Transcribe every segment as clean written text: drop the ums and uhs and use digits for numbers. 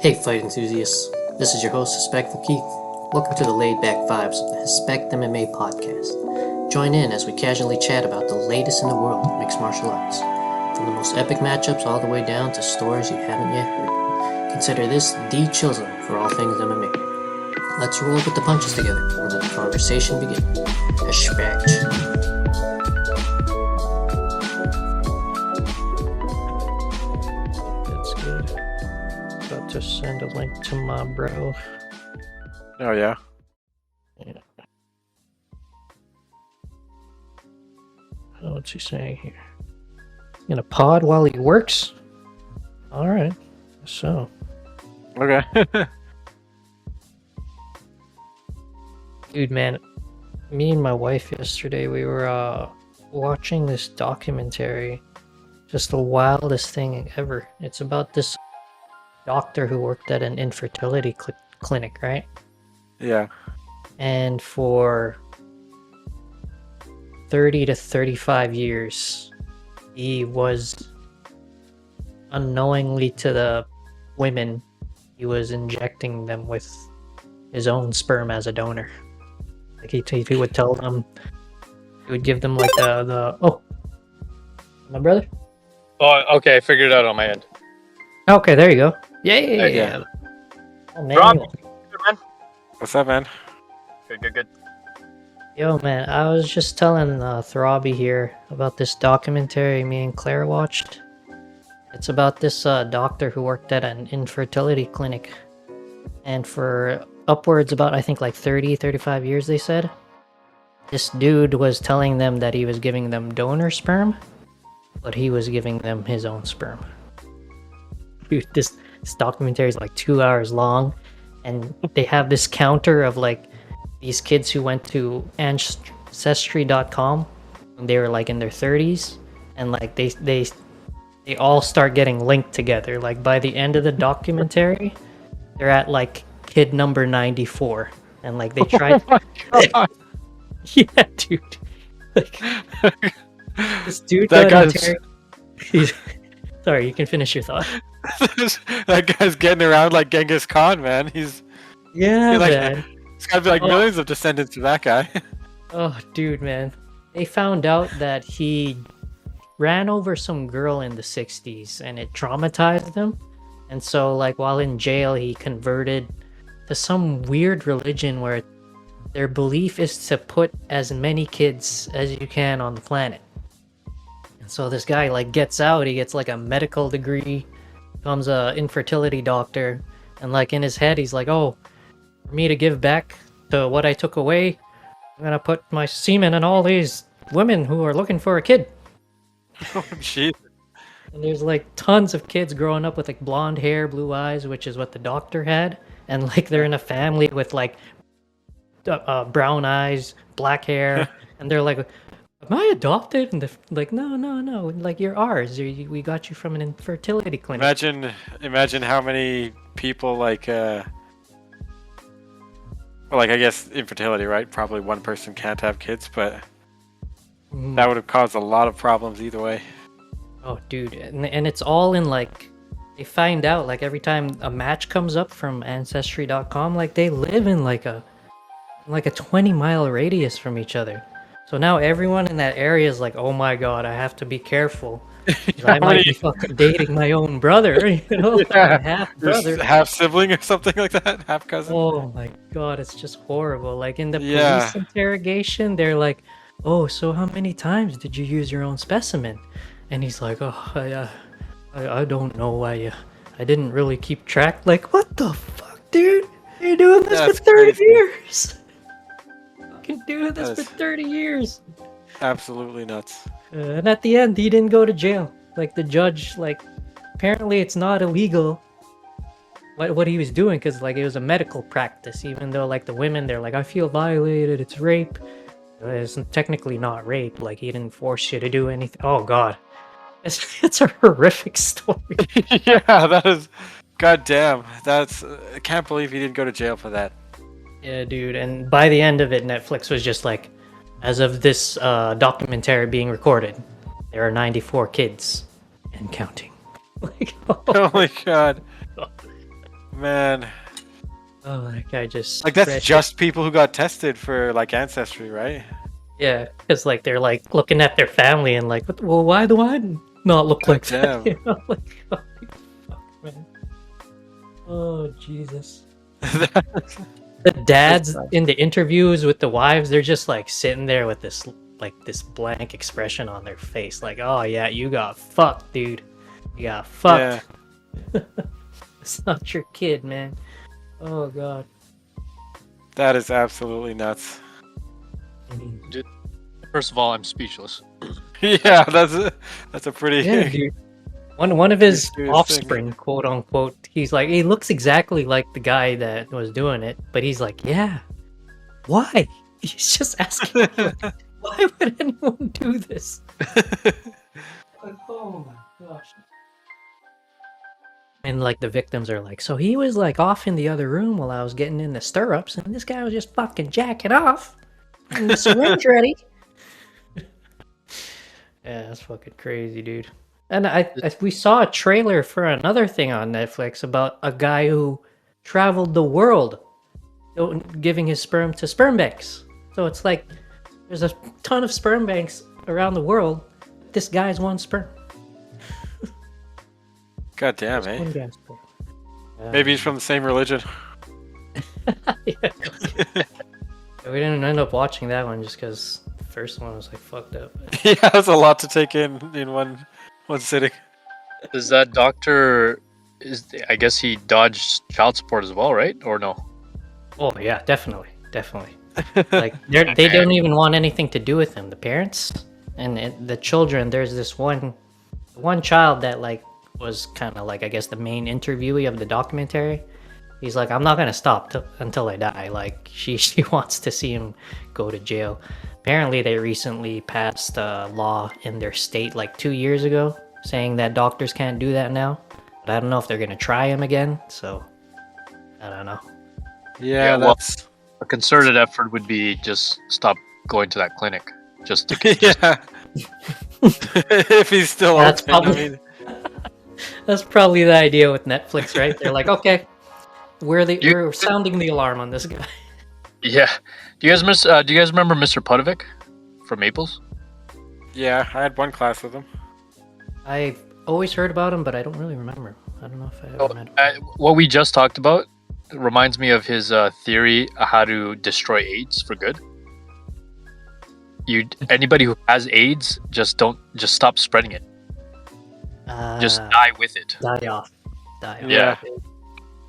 Hey fight enthusiasts, this is your host Hespectful Keith. Welcome to the laid back vibes of the Hespect MMA podcast. Join in as we casually chat about the latest in the world of mixed martial arts. From the most epic matchups all the way down to stories you haven't yet heard. Consider this the chill zone for all things MMA. Let's roll with the punches together and let the conversation begin. Hespect. That's good. About to send a link to my bro. Oh yeah. Yeah. Oh, what's he saying here? In a pod while he works? Alright. So. Okay. Dude, man. Me and my wife yesterday, we were watching this documentary. Just the wildest thing ever. It's about this doctor who worked at an infertility clinic, right? Yeah. And for 30 to 35 years, he was unknowingly to the women, he was injecting them with his own sperm as a donor. Like he would tell them, he would give them like oh, my brother? Oh, okay, I figured it out on my end. Okay, there you go. Yeah. Oh, man. Rob, good man. What's up, man? Good. Yo, man, I was just telling Throbby here about this documentary me and Claire watched. It's about this doctor who worked at an infertility clinic. And for upwards about, I think, like 30, 35 years, they said, this dude was telling them that he was giving them donor sperm, but he was giving them his own sperm. Dude, this documentary is like 2 hours long, and they have this counter of like these kids who went to ancestry.com when they were like in their 30s, and like they all start getting linked together. Like by the end of the documentary, they're at like kid number 94, and like they tried. Oh my God. Yeah, dude. Like, this dude. That guy's... Sorry, you can finish your thought. That guy's getting around like Genghis Khan, man. Yeah, like, man. It's gotta be like millions of descendants of that guy. Oh, dude, man. They found out that he ran over some girl in the 60s and it traumatized him. And so, like, while in jail, he converted to some weird religion where their belief is to put as many kids as you can on the planet. And so this guy, like, gets out. He gets, like, a medical degree, becomes a infertility doctor. And, like, in his head, he's like, oh, for me to give back to what I took away, I'm gonna put my semen in all these women who are looking for a kid. Oh, jeez. And there's like tons of kids growing up with like blonde hair, blue eyes, which is what the doctor had. And like they're in a family with like brown eyes, black hair. And they're like, am I adopted? And they're like, no. Like, you're ours. We got you from an infertility clinic. Imagine how many people like I guess infertility, right? Probably one person can't have kids, but that would have caused a lot of problems either way. Oh, dude, and it's all in like, they find out like every time a match comes up from ancestry.com, like they live in like a 20-mile radius from each other. So now everyone in that area is like, oh my god, I have to be careful. I might be fucking dating my own brother, you know, Yeah. half brother, half sibling or something like that, half cousin. Oh my god, it's just horrible. Like in the police interrogation, they're like, oh, so how many times did you use your own specimen? And he's like, oh, I don't know. I didn't really keep track. Like, what the fuck, dude? You're doing this for 30 years. Fucking doing this for 30 years. Absolutely nuts. And at the end, he didn't go to jail. Like the judge, like, apparently it's not illegal what he was doing, because like it was a medical practice. Even though like the women, they're like, I feel violated. It's rape. It's technically not rape. Like he didn't force you to do anything. Oh god. It's a horrific story. Yeah, that is. Goddamn, that's. I can't believe he didn't go to jail for that. Yeah, dude. And by the end of it, Netflix was just like, as of this documentary being recorded, there are 94 kids and counting. Like, Oh my god. Man, Oh, that guy just like that's read- just people who got tested for like ancestry, right? yeah, because like they're like looking at their family and like, well, why do I not look like damn. that? You know, like, oh, fuck, man. Oh Jesus. The dads in the interviews with the wives, they're just like sitting there with this blank expression on their face, like, oh yeah, you got fucked, dude. You got fucked. Yeah, It's not your kid, man. Oh god. that is absolutely nuts. First of all, I'm speechless. Yeah, that's a pretty. Yeah, dude. One of his Serious offspring, quote unquote, he's like, he looks exactly like the guy that was doing it, but he's like, yeah, why? He's just asking, like, why would anyone do this? Like, oh my gosh. And like the victims are like, so he was like off in the other room while I was getting in the stirrups, and this guy was just fucking jacking off. And the syringe ready. Yeah, that's fucking crazy, dude. And we saw a trailer for another thing on Netflix about a guy who traveled the world giving his sperm to sperm banks. So it's like there's a ton of sperm banks around the world. This guy's one sperm. God damn, One eh? guy's sperm. Maybe he's from the same religion. Yeah. We didn't end up watching that one just because the first one was like fucked up. Yeah, that's a lot to take in one sitting. Does that doctor? I guess he dodged child support as well, right? Or no? Oh yeah, definitely. Like they don't even want anything to do with him. The parents and the children. There's this one child that like was kind of like, I guess, the main interviewee of the documentary. He's like, I'm not gonna stop until I die. Like she wants to see him go to jail. Apparently, they recently passed a law in their state like 2 years ago saying that doctors can't do that now. But I don't know if they're gonna try him again. So I don't know. Yeah, well, that's a concerted effort would be just stop going to that clinic. Just to yeah. If he's still That's open, I probably- mean, That's probably the idea with Netflix, right? They're like, okay, we're sounding the alarm on this guy. Yeah. Do you guys remember Mr. Pudovic from Maples? yeah, I had one class with him. I've always heard about him, but I don't really remember. I don't know if I ever met him. What we just talked about reminds me of his theory how to destroy AIDS for good. Anybody who has AIDS, just stop spreading it. Just die with it. Die off. Yeah.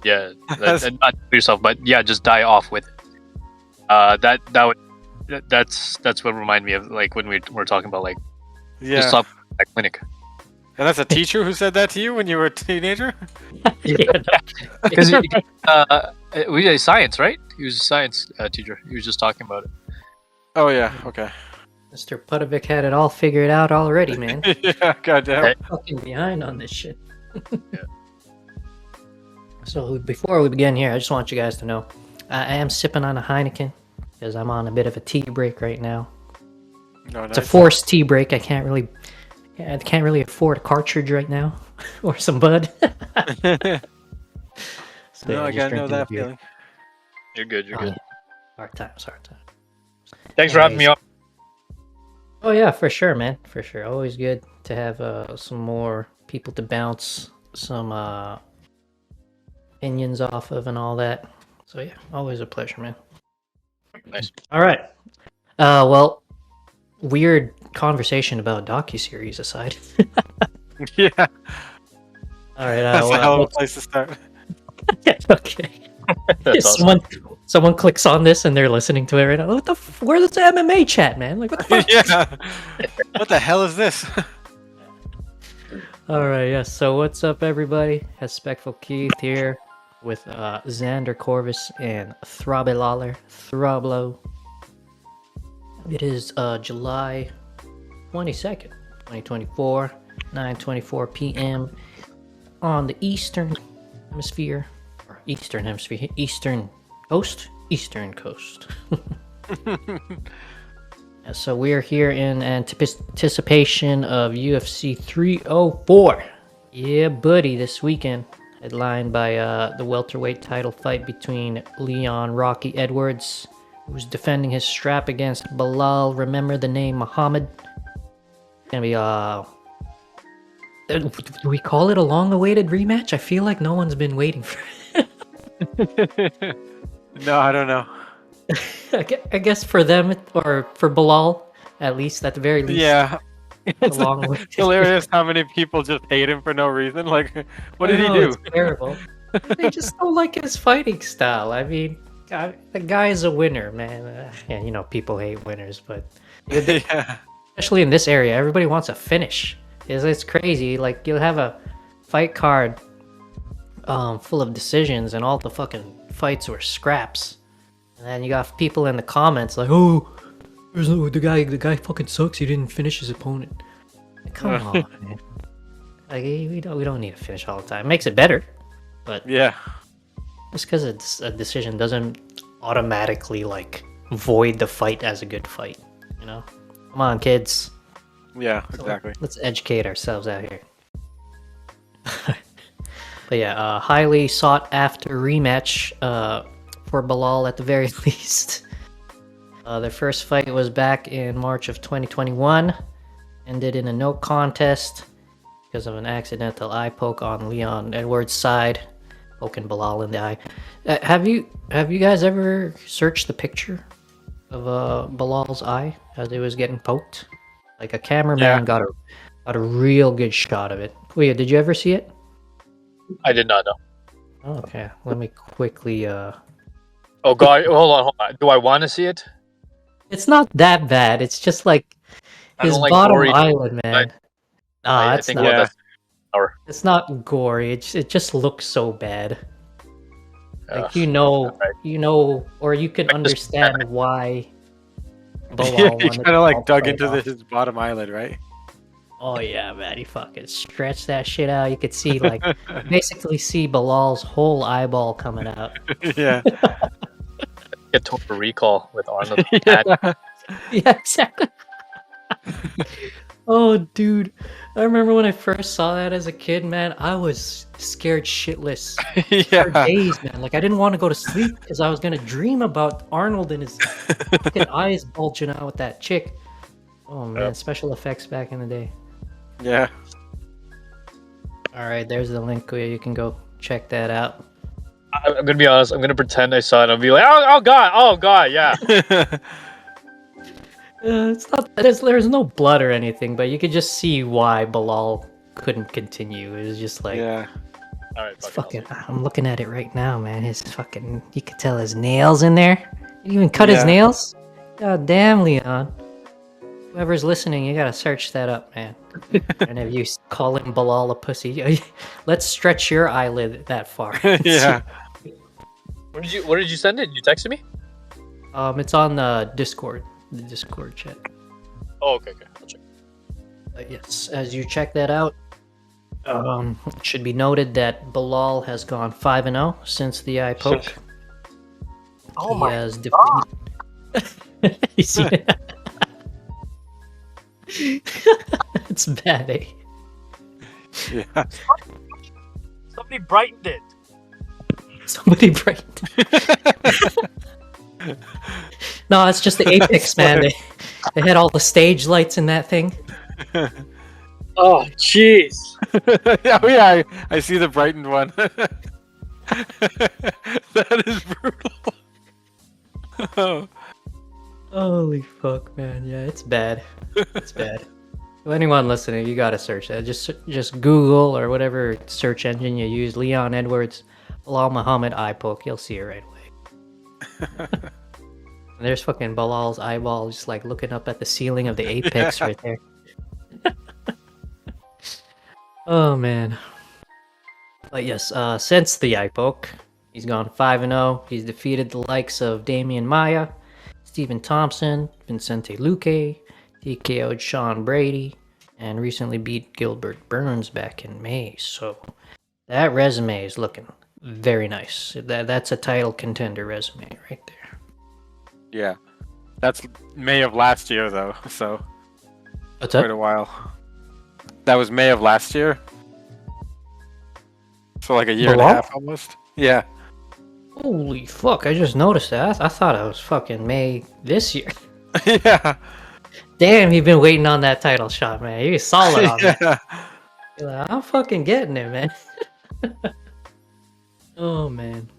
Yeah, and not kill yourself, but yeah, just die off with it. That's what reminded me of like when we're talking about like just Yeah, stop at clinic. and that's a teacher who said that to you when you were a teenager. Because we did science, right? He was a science teacher. He was just talking about it. Oh yeah, okay. Mr. Pudovic had it all figured out already, man. Yeah, goddamn. Hey. Fucking behind on this shit. So before we begin here, I just want you guys to know I am sipping on a Heineken because I'm on a bit of a tea break right now. No, It's a forced tea break. I can't really afford a cartridge right now or some bud. So, No, I just gotta know drinking a that beer. feeling. You're good. You're Oh, good. yeah. Hard times. Thanks for having me on. Oh yeah, for sure, man. For sure. Always good to have some more people to bounce some opinions off of and all that. So yeah, always a pleasure, man. Nice. All right. Well, weird conversation about docuseries aside. Yeah, All right. that's a hell of a place to start. Okay. That's awesome. Someone clicks on this and they're listening to it right now. Where's this MMA chat, man? Like, what the fuck? Yeah. What the hell is this? All right, yes. So what's up, everybody? Hespectful Keith here with XanderCorvus and Throb Lowe. It is July 22nd, 2024, 9:24 p.m. on the Eastern Hemisphere, or Eastern Hemisphere, Eastern Coast. So we're here in anticipation of UFC 304. Yeah, buddy, this weekend. headlined by the welterweight title fight between Leon Rocky Edwards, who's defending his strap against Belal. Remember the name Muhammad. It's gonna be do we call it a long-awaited rematch? I feel like no one's been waiting for it. No, I don't know. I guess for them, or for Belal, at least, at the very least. Yeah. It's long-awaited. hilarious how many people just hate him for no reason. Like, what did he do? It's terrible. They just don't like his fighting style. I mean, the guy is a winner, man. Yeah, you know, people hate winners, but Yeah. especially in this area, everybody wants a finish. It's crazy. Like, you'll have a fight card full of decisions, and all the fucking fights were scraps. And then you got people in the comments like, "Oh, the guy fucking sucks. He didn't finish his opponent." Like, come on, man. Like, we don't need to finish all the time. It makes it better, but Yeah. just because it's a decision doesn't automatically like void the fight as a good fight. You know, come on, kids. Yeah, exactly. Let's educate ourselves out here. But yeah, highly sought after rematch for Belal at the very least. Their first fight was back in March of 2021, ended in a no contest because of an accidental eye poke on Leon Edwards' side, poking Belal in the eye. Have you guys ever searched the picture of Belal's eye as it was getting poked? Like, a cameraman got a real good shot of it. Wait, did you ever see it? I did not know. Oh, okay, let me quickly. Oh god, hold on. Do I want to see it? It's not that bad. It's just like his like bottom gory, eyelid, man. Nah, I it's think not. well, that's our. It's not gory. It just looks so bad. Like, you know, or you can understand why Belal He wanted kind of like to dug fight into off. his bottom eyelid, right? Oh yeah, man, he fucking stretched that shit out. You could see, like, basically see Belal's whole eyeball coming out. Yeah. Get Total Recall with Arnold. Yeah. Yeah, exactly. Oh, dude, I remember when I first saw that as a kid, man. I was scared shitless for Yeah. days, man. Like, I didn't want to go to sleep because I was gonna dream about Arnold and his fucking eyes bulging out with that chick. Oh man, Yep. special effects back in the day. Yeah. All right, there's the link where you can go check that out. I'm gonna be honest. I'm gonna pretend I saw it. I'll be like, oh god, yeah. It's not. There's no blood or anything, but you could just see why Belal couldn't continue. It was just like, Yeah. All right, it's fuck it, fucking. I'm looking at it right now, man. His fucking. You could tell his nails in there. He even cut his Yeah. nails. God damn, Leon. Whoever's listening, you gotta search that up, man. And if you call him Belal a pussy, let's stretch your eyelid that far. Yeah. Where did you send it? You texted me? It's on the Discord chat. Oh, okay. I'll check. Yes, as you check that out, it should be noted that Belal has gone 5-0 since the eye poke. Oh He my has defeated. You see it? It's bad, eh? Yeah. Somebody brightened it. Somebody brightened. No, it's just the Apex, man. They had all the stage lights in that thing. Oh, jeez. Oh yeah, I see the brightened one. That is brutal. Oh. Holy fuck, man. Yeah, it's bad. It's bad. To anyone listening, you gotta search that. Just Google or whatever search engine you use. Leon Edwards, Belal Muhammad eye poke. You'll see it right away. And there's fucking Belal's eyeball just like looking up at the ceiling of the Apex right there. Oh man. But yes, since the eye poke, he's gone 5-0. He's defeated the likes of Damian Maia, Stephen Thompson, Vincente Luque, TKO'd Sean Brady, and recently beat Gilbert Burns back in May. So that resume is looking very nice. That's a title contender resume right there. Yeah. That's May of last year though, so What's quite that? a while. That was May of last year. So like a year and a Belal? half almost. Yeah. Holy fuck! I just noticed that. I thought it was fucking May this year. Yeah. Damn, you've been waiting on that title shot, man. You're solid on that. Yeah. You're like, I'm fucking getting it, man. Oh man,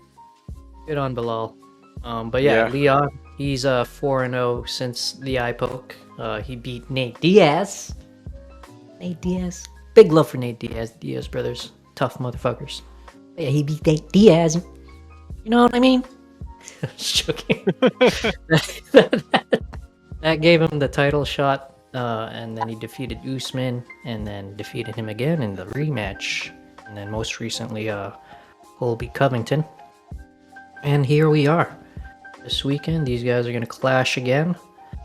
good on Belal. But yeah, Yeah. Leon, he's 4-0 since the eye poke. He beat Nate Diaz. Nate Diaz, big love for Nate Diaz. Diaz brothers, tough motherfuckers. But yeah, he beat Nate Diaz. You know what I mean? Just joking. That gave him the title shot, and then he defeated Usman, and then defeated him again in the rematch, and then most recently, Colby Covington. And here we are. This weekend, these guys are gonna clash again.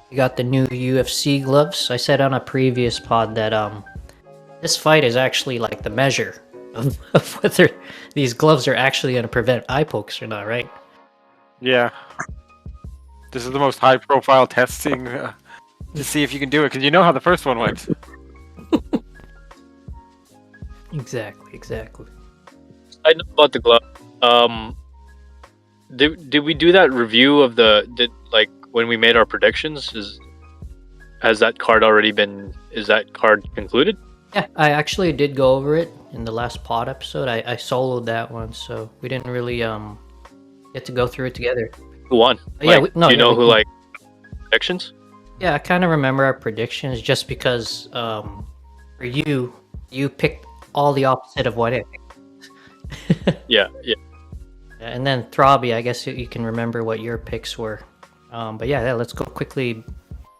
We got the new UFC gloves. I said on a previous pod that this fight is actually like the measure of whether these gloves are actually gonna prevent eye pokes or not, right? Yeah. This is the most high-profile testing to see if you can do it, because you know how the first one went. Exactly. I know about the glove. Did we do that review of like when we made our predictions? Has that card already been? Is that card concluded? Yeah, I actually did go over it in the last pod episode. I soloed that one, so we didn't really get to go through it together. Who won? Yeah, Like, do you know who like predictions? Yeah, I kind of remember our predictions just because for you picked all the opposite of what I picked. Yeah. And then Throbby, I guess you can remember what your picks were. But yeah, let's go quickly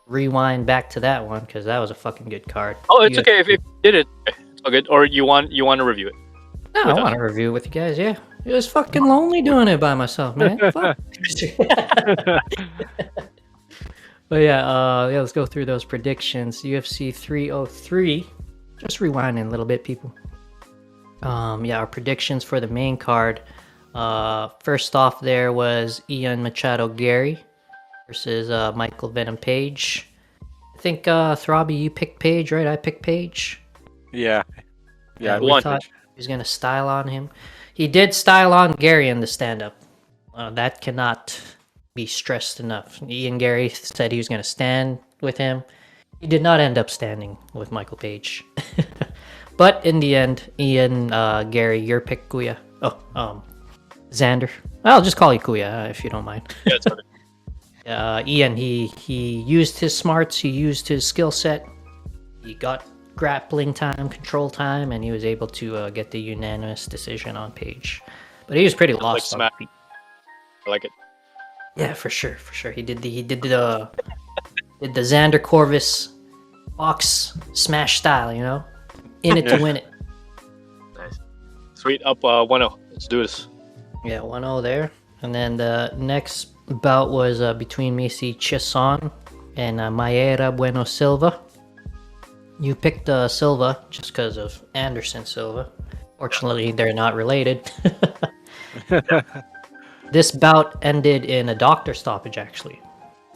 rewind back to that one because that was a fucking good card. Oh, it's okay if you did it. It's all good. Or you want to review it? No, I want to review it with you guys. Yeah, it was fucking lonely doing it by myself, man. Fuck. But yeah, let's go through those predictions. UFC 303. Just rewinding a little bit, people. Our predictions for the main card. First off, there was Ian Machado Gary versus Michael Venom Page. I think Throbby, you picked Page, right? I picked Page. Yeah. Yeah. We thought he was gonna style on him. He did style on Gary in the stand-up. That cannot be stressed enough. Ian Gary said he was gonna stand with him. He did not end up standing with Michael Page. But in the end, Ian, Gary, your pick, Kuya. Xander. I'll just call you Kuya if you don't mind. Yeah, it's okay. Ian, he used his smarts, he used his skill set, he got grappling time, control time, and he was able to get the unanimous decision on Page. But he was pretty lost on feet. I like it. Yeah, for sure. He did the XanderCorvus box smash style, you know, in it to win it. Nice, sweet. Up 1-0. Let's do this. Yeah, 1-0 there. And then the next bout was between Macy Chison and Mayra Bueno Silva. You picked Silva just because of Anderson Silva. Fortunately, they're not related. This bout ended in a doctor stoppage, actually,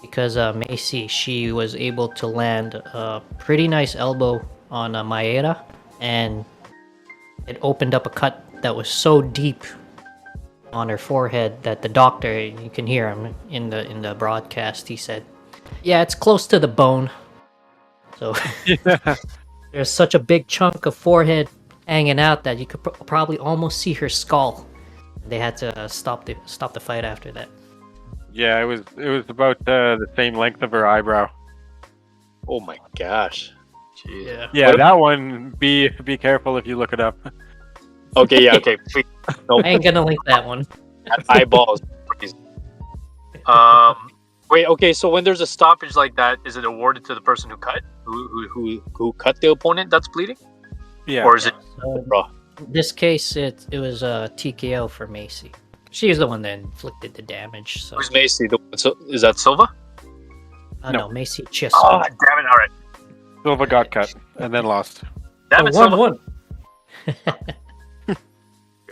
because Macy, she was able to land a pretty nice elbow on Mayra, and it opened up a cut that was so deep on her forehead that the doctor, you can hear him in the broadcast, he said, yeah, it's close to the bone. So there's such a big chunk of forehead hanging out that you could probably almost see her skull. They had to stop the fight after that. Yeah, it was about the same length of her eyebrow. Oh my gosh. Jeez. Yeah, that one. Be careful if you look it up. Okay, yeah, okay. Nope. I ain't gonna link that one. Eyeballs. Wait, okay. So when there's a stoppage like that, is it awarded to the person who cut, who cut the opponent that's bleeding? Yeah. Or is it? In this case, it was a TKO for Macy. She was the one that inflicted the damage. So. Who's Macy? Is that Silva? No, Macy Chison. Oh, damn it! All right. Silva got cut and then lost. Damn it, Silva. 1-1.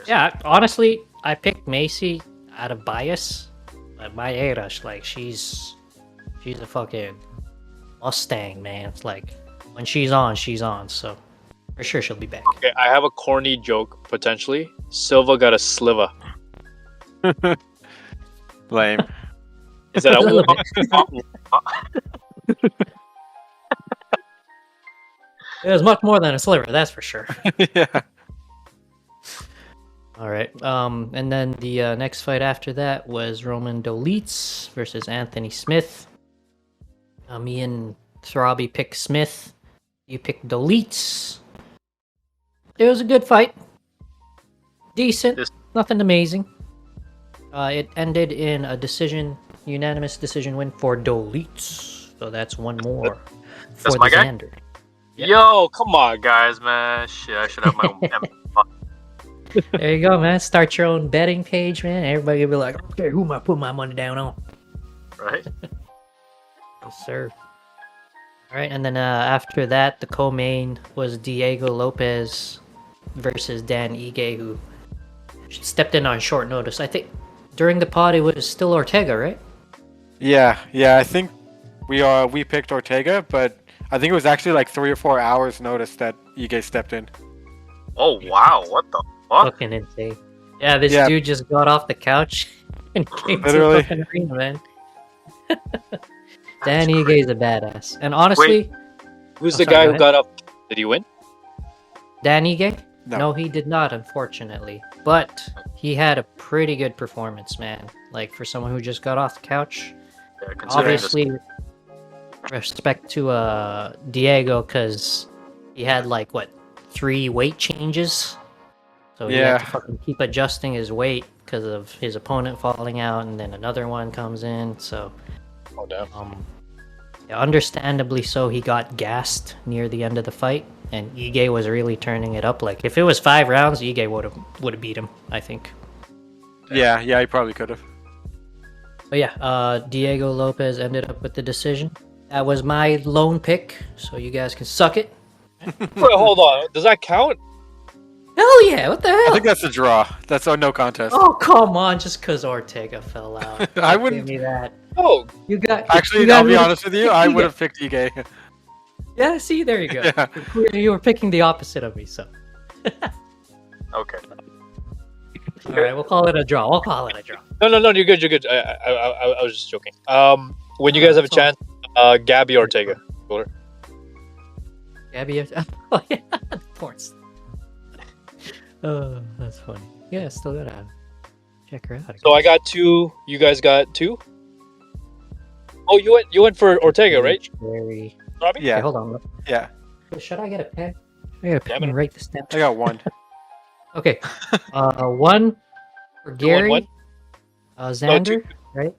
Yeah, honestly, I picked Macy out of bias. But Mayra, like, she's a fucking Mustang, man. It's like when she's on, so For sure she'll be back. Okay, I have a corny joke potentially. Silva got a sliver. Lame. Is that A little a It was much more than a sliver, that's for sure. Yeah. All right. And then the next fight after that was Roman Dolitz versus Anthony Smith. Me and Throbby picked Smith. You picked Dolitz. It was a good fight. Decent. Nothing amazing. It ended in a unanimous decision win for Dolitz. So that's one more for the my guy? Xander. Yo, come on, guys, man. Shit, I should have my own. There you go, man. Start your own betting page, man. Everybody will be like, okay, who am I putting my money down on? Right? Yes, sir. All right, and then after that, the co-main was Diego Lopez versus Dan Ige, who stepped in on short notice. I think during the pod it was still Ortega, right? Yeah. I think we picked Ortega, but I think it was actually like 3 or 4 hours notice that Ige stepped in. Oh wow, what the fuck? Fucking insane. Yeah, this Yeah. dude just got off the couch and came Literally. to the fucking arena, man. Dan Ige is a badass. And honestly, Who's Oh, the sorry, guy go who ahead. got up? Did he win? Dan Ige? No. No, he did not, unfortunately. But he had a pretty good performance, man. Like, for someone who just got off the couch. Yeah, considering this- Obviously, respect to Diego, because he had, like, what, 3 weight changes? So he had Yeah. to fucking keep adjusting his weight because of his opponent falling out, and then another one comes in, so... Oh damn. Yeah, understandably so, he got gassed near the end of the fight, and Ige was really turning it up. Like, if it was 5 rounds, Ige would have beat him, I think. Yeah, he probably could have. But yeah, Diego Lopez ended up with the decision. That was my lone pick, so you guys can suck it. Wait, hold on. Does that count? Hell yeah! What the hell? I think that's a draw. That's a no contest. Oh come on! Just because Ortega fell out, I Give wouldn't. me that. Oh, You got. Actually, you got I'll be rid of- honest with you. I would have picked Ige. Yeah, see, there you go. Yeah. You were picking the opposite of me, so. okay. All right, we'll call it a draw. No, you're good. You're good. I was just joking. When you guys have a chance, Gabby Ortega. Go her. Gabby, oh yeah, ports. Oh, that's funny. Yeah, still gotta check her out. So I got 2. You guys got 2. Oh, you went for Ortega, right? Very. Robbie? Yeah. Okay, hold on. Yeah. Should I get a pen? I got a pen Yeah, and write this down. I got 1. Okay. 1 for Gary. one? Xander, right?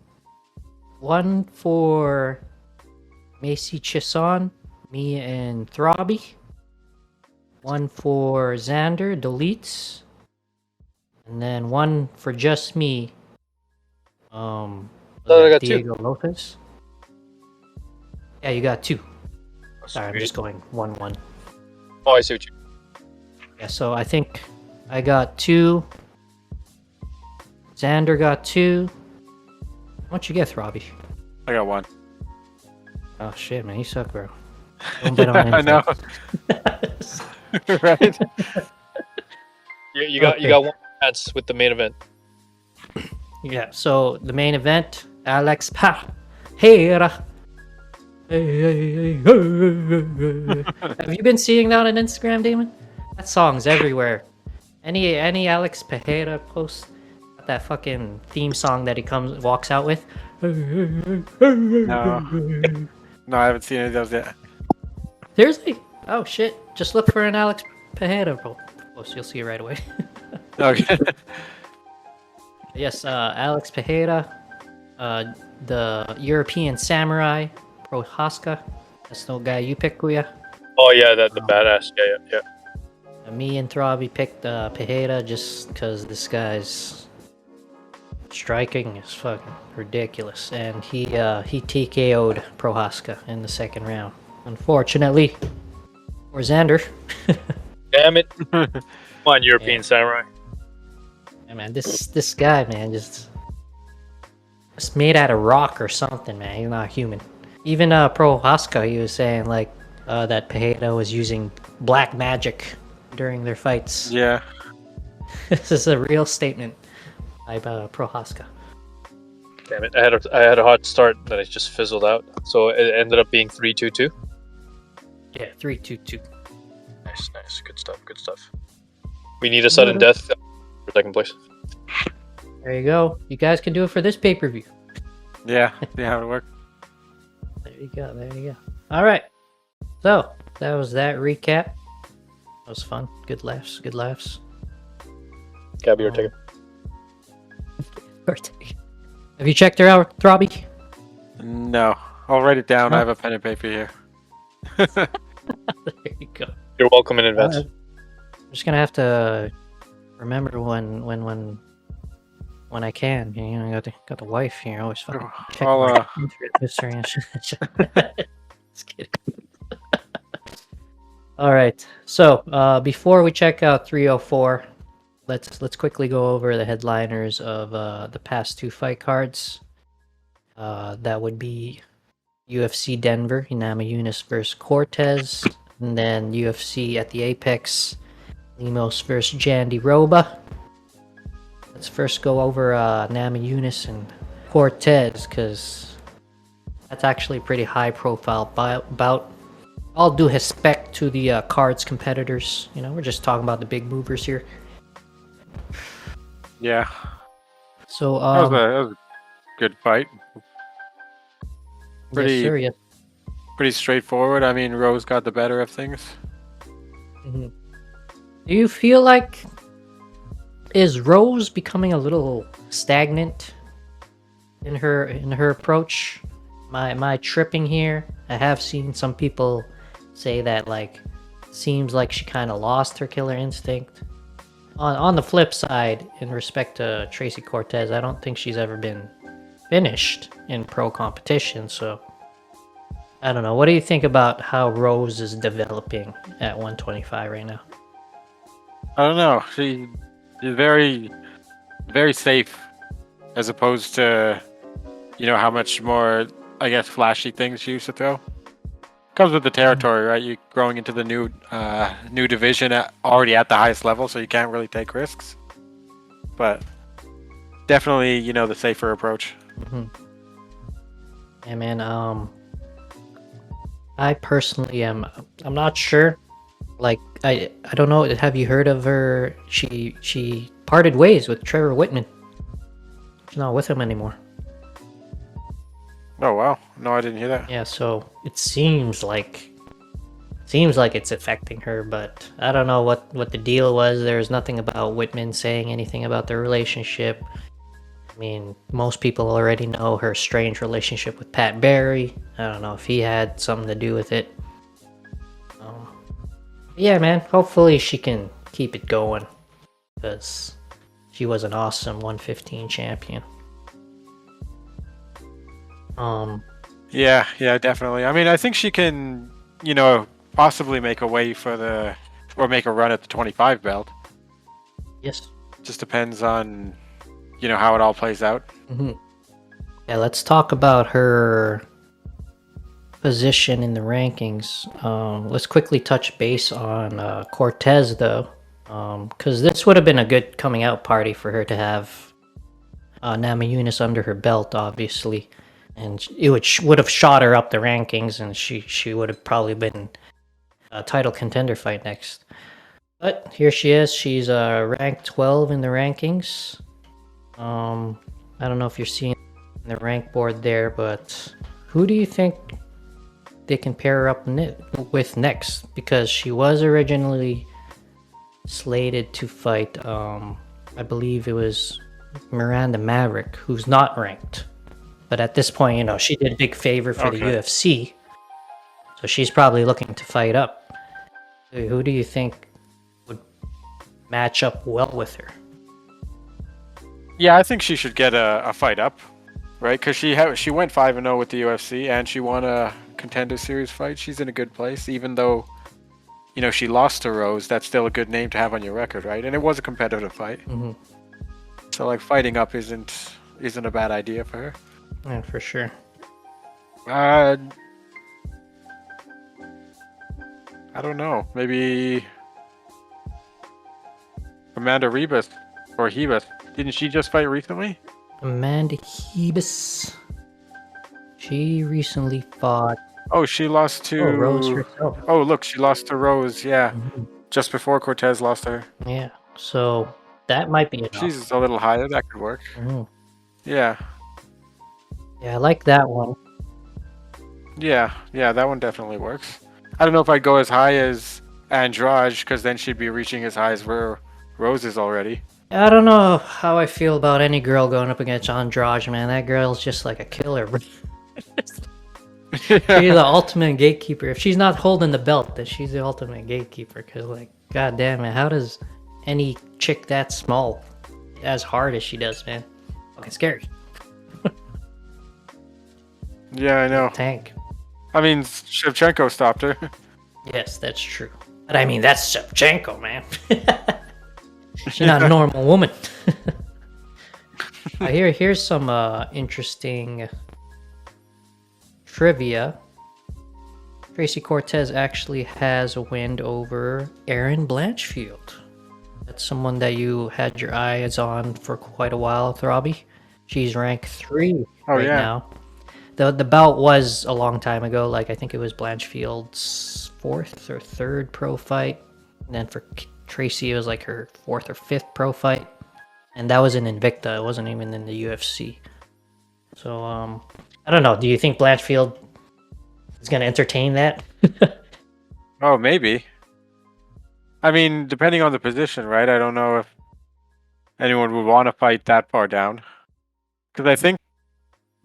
1 for Macy Chisson, me and Throbby. 1 for Xander, Deletes. And then 1 for just me. Was Thought I it got 2. Diego Lopez. Yeah, you got 2. Sorry, I'm Sweet. just going 1-1. Oh, I see what you. Yeah, so I think I got 2. Xander got 2. What'd you get, Throbby? I got 1. Oh shit, man, you suck, bro. Don't bet on anything. I know. Right? You got 1 chance with the main event. Yeah, so the main event, Alex Pereira. Have you been seeing that on Instagram, Damon? That song's everywhere. Any Alex Pereira post, that fucking theme song that he walks out with. No, I haven't seen any of those yet. Seriously? Oh shit! Just look for an Alex Pereira post. You'll see it right away. Okay. Yes, Alex Pereira, the European Samurai, Prohaska. That's the guy you picked, Kuya. Oh yeah, the badass. Yeah. Me and Throbby picked Pereira just because this guy's striking is fucking ridiculous, and he TKO'd Prohaska in the second round. Unfortunately, for Xander. Damn it! Come on, European Samurai. Yeah, man, this guy, man, just made out of rock or something, man. He's not human. Even Prohaska, he was saying like, that Pereira was using black magic during their fights. Yeah. This is a real statement by Prohaska. Damn it! I had a hot start, then it just fizzled out. So it ended up being 3-2-2. Yeah, 3-2-2. Nice, good stuff. We need a sudden death for second place. There you go. You guys can do it for this pay-per-view. Yeah, see how it worked. There you go. All right. So that was that recap. That was fun. Good laughs. Gabby Ortega. Have you checked her out, Throbby? No, I'll write it down. No? I have a pen and paper here. There you go. You're welcome in advance. I'm just gonna have to remember when I can. You know, got the wife here. Always fucking check my history and shit. Just kidding. All right. So before we check out 304, let's quickly go over the headliners of the past two fight cards. That would be UFC Denver, Namajunas versus Cortez, and then UFC at the Apex, Lemos versus Jandiroba. Let's first go over Namajunas and Cortez, because that's actually a pretty high-profile bout. All due respect to the cards competitors. You know, we're just talking about the big movers here. Yeah. So that was a good fight. Pretty, yes, sir, yes. Pretty straightforward. I mean, Rose got the better of things. Mm-hmm. Do you feel like is Rose becoming a little stagnant in her approach? Am I tripping here? I have seen some people say that like seems like she kind of lost her killer instinct. On the flip side, in respect to Tracy Cortez, I don't think she's ever been finished in pro competition, so I don't know. What do you think about how Rose is developing at 125 right now? I don't know. She's very, very safe, as opposed to, you know, how much more, I guess, flashy things she used to throw. Comes with the territory, right? You're growing into the new division already at the highest level, so you can't really take risks. But definitely, you know, the safer approach. Mm-hmm. Yeah, man. I personally I'm not sure. Like, I don't know. Have you heard of her? She parted ways with Trevor Whitman. She's not with him anymore. Oh wow! No, I didn't hear that. Yeah, so it seems like it's affecting her, but I don't know what the deal was. There's nothing about Whitman saying anything about their relationship. I mean, most people already know her strange relationship with Pat Barry. I don't know if he had something to do with it. Yeah, man. Hopefully she can keep it going, because she was an awesome 115 champion. Yeah, definitely. I mean, I think she can, you know, possibly make a way or make a run at the 25 belt. Yes. Just depends on, you know, how it all plays out. Mm-hmm. Yeah, let's talk about her position in the rankings. Let's quickly touch base on Cortez, though, because this would have been a good coming out party for her to have Namajunas under her belt, obviously. And it would have shot her up the rankings, and she would have probably been a title contender fight next. But here she is. She's ranked 12 in the rankings. I don't know if you're seeing the rank board there, but who do you think they can pair her up with next? Because she was originally slated to fight, I believe it was Miranda Maverick, who's not ranked. But at this point, you know, she did a big favor for the UFC. So she's probably looking to fight up. Who do you think would match up well with her? Yeah, I think she should get a fight up, right? Because she went 5-0 with the UFC, and she won a Contender Series fight. She's in a good place, even though, you know, she lost to Rose. That's still a good name to have on your record, right? And it was a competitive fight. Mm-hmm. So, like, fighting up isn't a bad idea for her. Yeah, for sure. I don't know. Maybe Amanda Rebus or Hebus. Didn't she just fight recently? Amanda Hebus. She recently fought. Oh, she lost to Rose herself. Oh, look, she lost to Rose. Yeah, Mhm. just before Cortez lost to her. Yeah. So that might be enough. She's a little higher. That could work. Mhm. Yeah. Yeah, I like that one. Yeah, that one definitely works. I don't know if I'd go as high as Andrade, because then she'd be reaching as high as where Rose is already. I don't know how I feel about any girl going up against Andrade, man. That girl's just like a killer, bro. She's the ultimate gatekeeper. If she's not holding the belt, then she's the ultimate gatekeeper. Cause like, god damn it, how does any chick that small as hard as she does, man? Fucking scary. Yeah, I know. Tank. I mean, Shevchenko stopped her. Yes, that's true. But I mean, that's Shevchenko, man. She's not a normal woman. Here's some interesting trivia. Tracy Cortez actually has a win over Erin Blanchfield. That's someone that you had your eyes on for quite a while, Throbby. She's ranked 3 right now. The bout was a long time ago. Like, I think it was Blanchfield's 4th or 3rd pro fight. And then for Tracy, it was like her 4th or 5th pro fight. And that was in Invicta. It wasn't even in the UFC. So, I don't know. Do you think Blanchfield is going to entertain that? Oh, maybe. I mean, depending on the position, right? I don't know if anyone would want to fight that far down. Because I think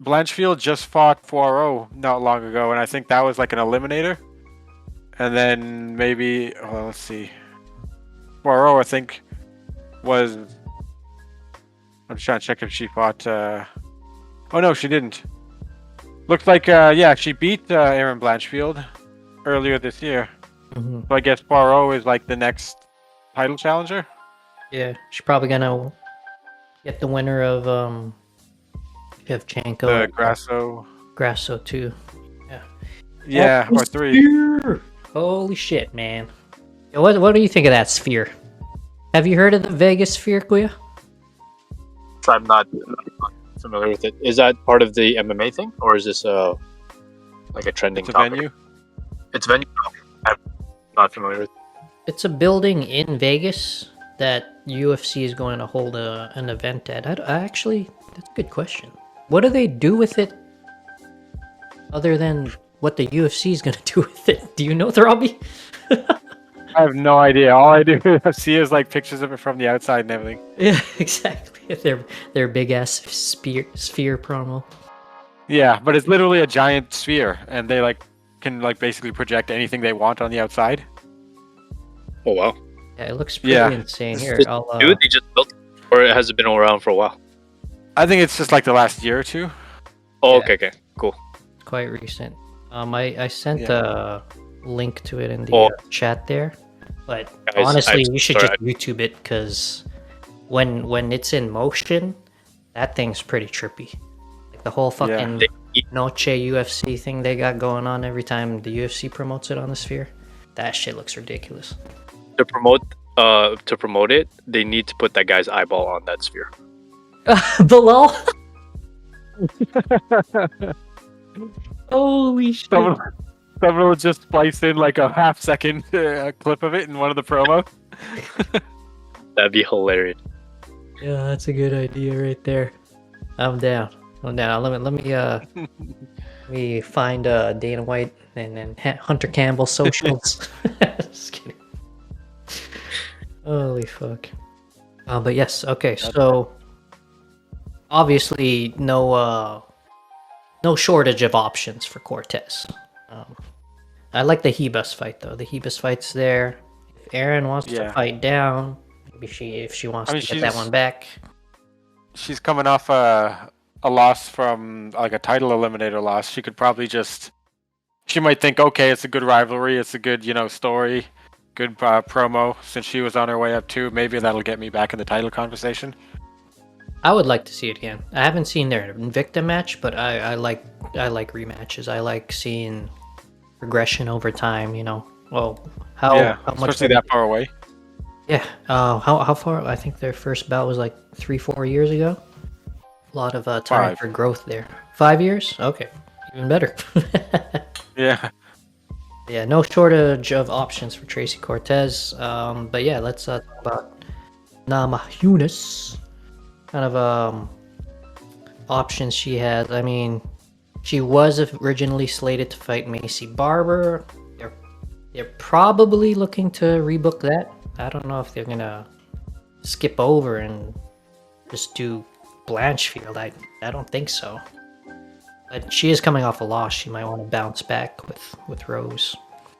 Blanchfield just fought Poirot not long ago, and I think that was like an eliminator. And then maybe, well, let's see. Poirot, I think, was... I'm just trying to check if she fought... Oh, no, she didn't. Looks like, yeah, she beat Erin Blanchfield earlier this year. Mm-hmm. So I guess Poirot is like the next title challenger? Yeah, she's probably going to get the winner of Shevchenko. Grasso too. Yeah. Yeah, or 3. Holy shit, man. Yo, what do you think of that sphere? Have you heard of the Vegas sphere, Kuya? I'm not familiar with it. Is that part of the MMA thing, or is this like a trending topic? Venue? It's a venue. I'm not familiar with. It's a building in Vegas that UFC is going to hold an event at. I actually, that's a good question. What do they do with it other than what the UFC is going to do with it? Do you know, Throbby? I have no idea. All I do see is like pictures of it from the outside and everything. Yeah, exactly. Their big ass sphere promo. Yeah, but it's literally a giant sphere, and they like can like basically project anything they want on the outside. Oh wow! Yeah, it looks pretty insane. Here, I'll. They just built it, or has it been around for a while? I think it's just like the last year or 2. Oh, yeah. Okay, cool. It's quite recent. I sent a link to it in the chat there, but honestly, you should just YouTube it because when it's in motion, that thing's pretty trippy. Like the whole fucking Noche UFC thing they got going on every time the UFC promotes it on the sphere, that shit looks ridiculous. To promote it, they need to put that guy's eyeball on that sphere. Belal. Holy shit! Someone will just splice in like a half-second clip of it in one of the promos. That'd be hilarious. Yeah, that's a good idea right there. I'm down. Let me find Dana White and Hunter Campbell socials. Just kidding. Holy fuck. But yes, okay, so obviously no shortage of options for Cortez. I like the Hebus fight though. The Hebus fight's there. If Erin wants to fight down, maybe if she wants to get that one back. She's coming off a loss from like a title eliminator loss. She could probably she might think, okay, it's a good rivalry, it's a good story, good promo. Since she was on her way up too, maybe that'll get me back in the title conversation. I would like to see it again. I haven't seen their Invicta match, but I like rematches. I like seeing progression over time, Well, how Yeah, how much? especially that far away. Yeah. How far? I think their first bout was like 3-4 years ago. A lot of time 5. for growth there. 5 years? Okay, even better. Yeah. Yeah, no shortage of options for Tracy Cortez. But yeah, let's talk about Namajunas. Kind of options she has. I mean, she was originally slated to fight Macy Barber. They're probably looking to rebook that. I don't know if they're gonna skip over and just do Blanchfield. I don't think so. But she is coming off a loss. She might want to bounce back with Rose.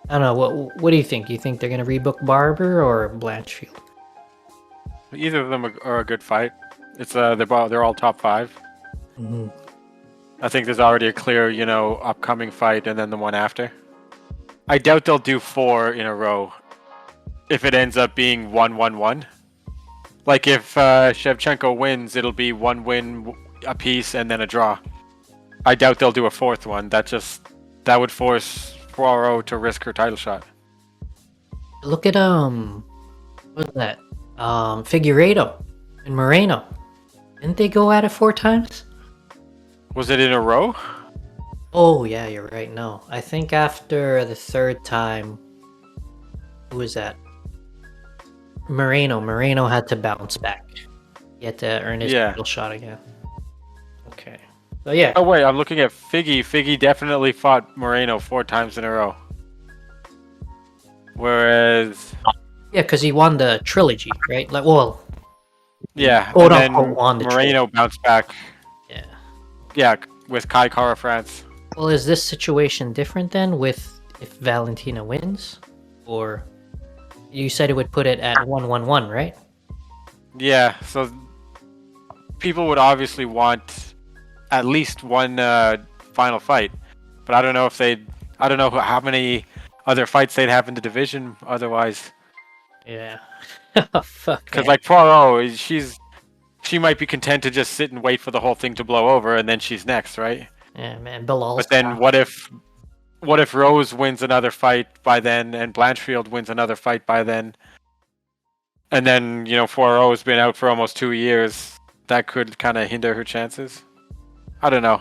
I don't know. What do you think? You think they're gonna rebook Barber or Blanchfield? Either of them are a good fight. It's they're all top 5. Mm-hmm. I think there's already a clear, upcoming fight and then the one after. I doubt they'll do 4 in a row if it ends up being 1-1-1. Like if Shevchenko wins, it'll be 1 win apiece and then a draw. I doubt they'll do a 4th one. That would force Poirot to risk her title shot. Look at what's that? Figueiredo and Moreno. Didn't they go at it 4 times? Was it in a row? Oh yeah, you're right. No, I think after the 3rd time, who was that? Moreno had to bounce back. He had to earn his title shot again. Okay. So yeah. Oh wait, I'm looking at Figgy. Figgy definitely fought Moreno 4 times in a row. Whereas... Yeah, because he won the trilogy, right? Like, well... Yeah, and then won the Moreno bounced back. Yeah. Yeah, with Kai Kara France. Well, is this situation different then with if Valentina wins? Or... You said it would put it at 1-1-1, right? Yeah, so people would obviously want at least one final fight, but I don't know how many other fights they'd have in the division otherwise. Yeah. Fuck. Because like Poirot, she might be content to just sit and wait for the whole thing to blow over, and then she's next, right? Yeah, man. Belal. But then what if Rose wins another fight by then, and Blanchfield wins another fight by then, and then Poirot's been out for almost 2 years? That could kind of hinder her chances. I don't know.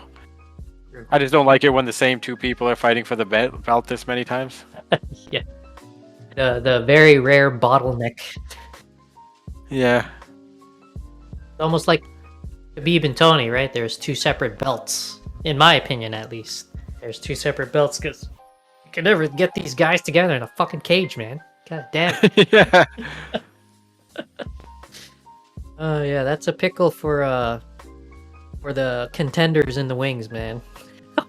I just don't like it when the same 2 people are fighting for the belt this many times. Yeah. The very rare bottleneck. Yeah. It's almost like Khabib and Tony, right? There's 2 separate belts, in my opinion, at least. There's 2 separate belts because you can never get these guys together in a fucking cage, man. God damn it. Yeah. Oh yeah, that's a pickle for the contenders in the wings, man.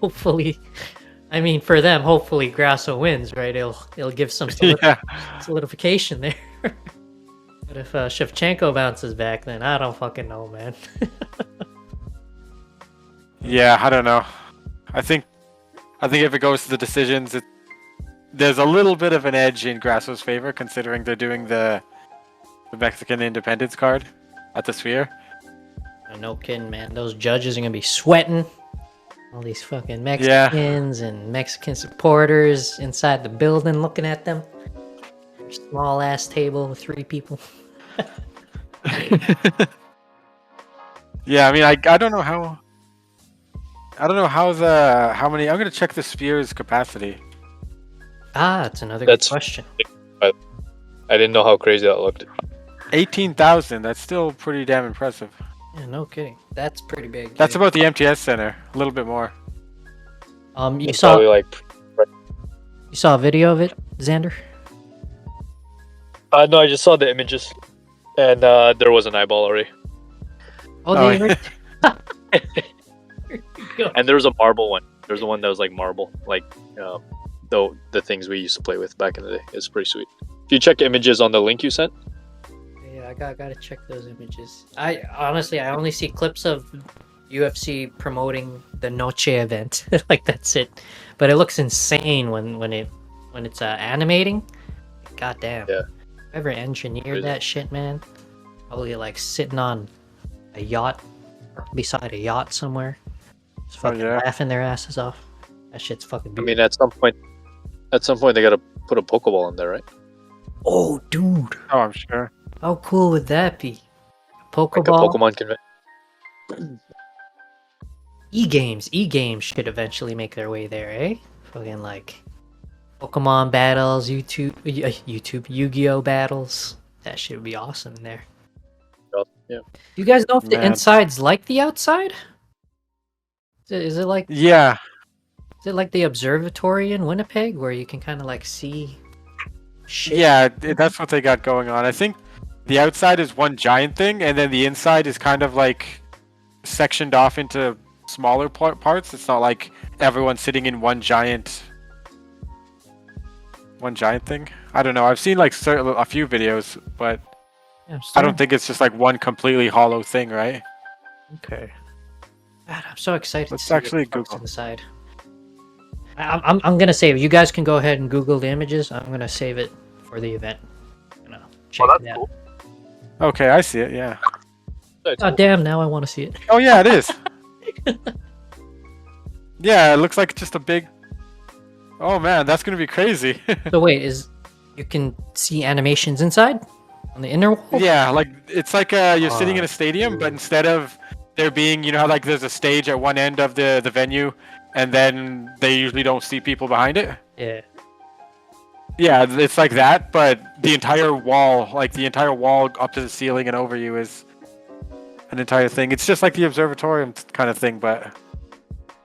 Hopefully, I mean for them, hopefully Grasso wins, right? It'll give some solidification there. But if Shevchenko bounces back, then I don't fucking know, man. Yeah, I don't know. I think if it goes to the decisions, there's a little bit of an edge in Grasso's favor, considering they're doing the Mexican Independence card at the Sphere. No kidding, man. Those judges are gonna be sweating. All these fucking Mexicans and Mexican supporters inside the building looking at them. Small ass table with 3 people. Yeah, I mean, I don't know how. I don't know how many. I'm gonna check the Spear's capacity. That's another good question. I didn't know how crazy that looked. 18,000. That's still pretty damn impressive. Yeah, no kidding. That's pretty big. That's about the MTS Center. A little bit more. You It's saw probably like. you saw a video of it, Xander? No, I just saw the images, and there was an eyeball already. Oh, Oh, they And there was a marble one. There's the one that was like marble, like the things we used to play with back in the day. It's pretty sweet. If you check images on the link you sent. Yeah, I gotta check those images. I honestly only see clips of UFC promoting the Noche event. Like that's it. But it looks insane when it's animating. God damn. Yeah. Whoever engineered that shit, man. Probably like sitting on a yacht, beside a yacht somewhere. Just fucking laughing their asses off. That shit's fucking I beautiful. mean, at some point they gotta put a Pokeball in there, right? Oh, dude. Oh, I'm sure. How cool would that be? Like a Pokeball? Pokemon convention. E-games should eventually make their way there, eh? Fucking like Pokemon battles, Yu-Gi-Oh battles. That shit would be awesome in there. Yeah. You guys know if the Man. inside's like the outside? Is it like Yeah. the observatory in Winnipeg where you can kind of like see shit? Yeah, that's what they got going on. I think the outside is one giant thing, and then the inside is kind of like sectioned off into smaller parts. It's not like everyone's sitting in one giant thing. I don't know. I've seen like a few videos, but Yeah, I don't think it's just like one completely hollow thing, right? Okay. God, I'm so excited Let's to see what actually the fuck's Google. inside. I'm gonna save it. You guys can go ahead and Google the images. I'm gonna save it for the event. Check that's it out. cool. Okay, I see it. Yeah. Oh damn! Now I want to see it. Oh yeah, it is. Yeah, it looks like just a big. Oh man, that's gonna be crazy. So wait, you can see animations inside on the inner wall? Yeah, like it's like you're sitting in a stadium, but instead of there being, you know how like there's a stage at one end of the venue, and then they usually don't see people behind it. Yeah. Yeah, it's like that, but the entire wall, like the entire wall up to the ceiling and over you, is an entire thing. It's just like the observatorium kind of thing, but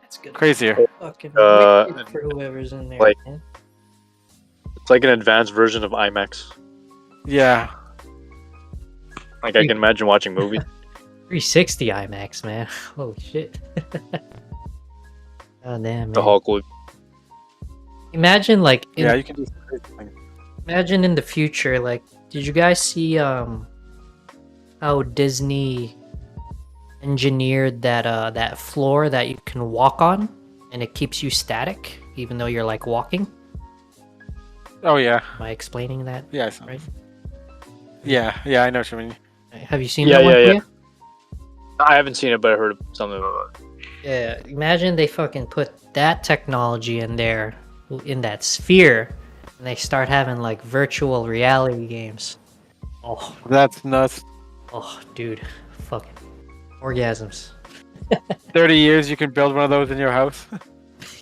That's good. crazier. Fucking Uh, wicked for whoever's in there. like- man. It's like an advanced version of IMAX. Yeah. Like I can imagine watching movies. 360 IMAX, man. Holy shit. Oh damn, man. The Hulk would. Imagine like Yeah, you can do some crazy things. imagine in the future, like, did you guys see how Disney engineered that floor that you can walk on and it keeps you static even though you're like walking? Oh yeah. Am I explaining that Yeah. I saw- right? Yeah, I know what you mean. Have you seen Yeah, that one? yeah, Priya? yeah. I haven't seen it, but I heard something about it. Yeah, imagine they fucking put that technology in there, in that sphere, and they start having like virtual reality games. Oh, That's nuts. dude, fucking orgasms. 30 years you can build one of those in your house.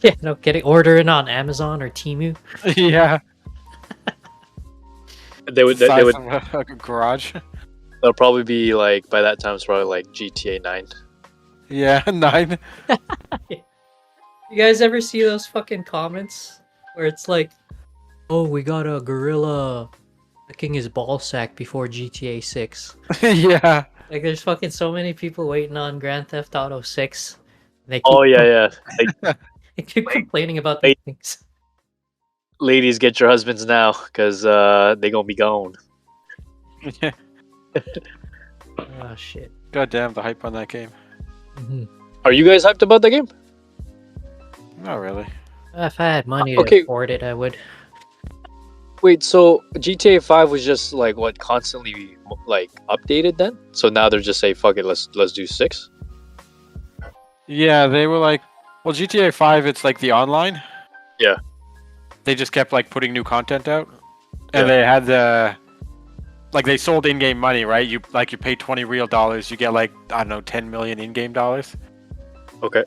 Yeah, no kidding. Order it on Amazon or Temu. Yeah. They would. Size They would. of a garage. They'll probably be like by that time. It's probably like GTA 9. Yeah, 9. You guys ever see those fucking comments where it's like, "Oh, we got a gorilla licking his ball sack before GTA 6." Yeah. Like, there's fucking so many people waiting on Grand Theft Auto 6. They keep Oh yeah, yeah. Like, they keep Wait. complaining about these things. ladies, get your husbands now, cause they gonna be gone. Oh shit. God damn the hype on that game. Are you guys hyped about the game? Not really. If I had money to Okay. afford it, I would. Wait, so GTA 5 was just like what constantly like updated then? So now they're just say fuck it, let's do 6. Yeah, they were like, well, GTA 5, it's like the online. Yeah. They just kept like putting new content out, and they had the, like they sold in-game money, right? You pay 20 real dollars, you get like I don't know 10 million in-game dollars. Okay.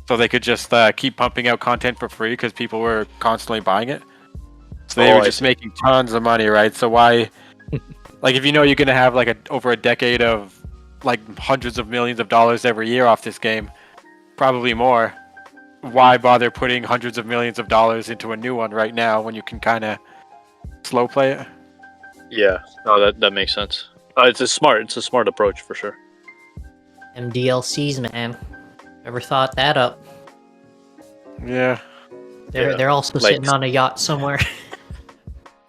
So they could just keep pumping out content for free because people were constantly buying it. So they Oh, were I just see. making tons of money, right? So why, like, if you know you're gonna have like over a decade of like hundreds of millions of dollars every year off this game, probably more, why bother putting hundreds of millions of dollars into a new one right now when you can kind of slow play it? Yeah. No, that makes sense. It's a smart approach for sure. Them DLCs, man. Ever thought that up? Yeah. They're also like- sitting on a yacht somewhere.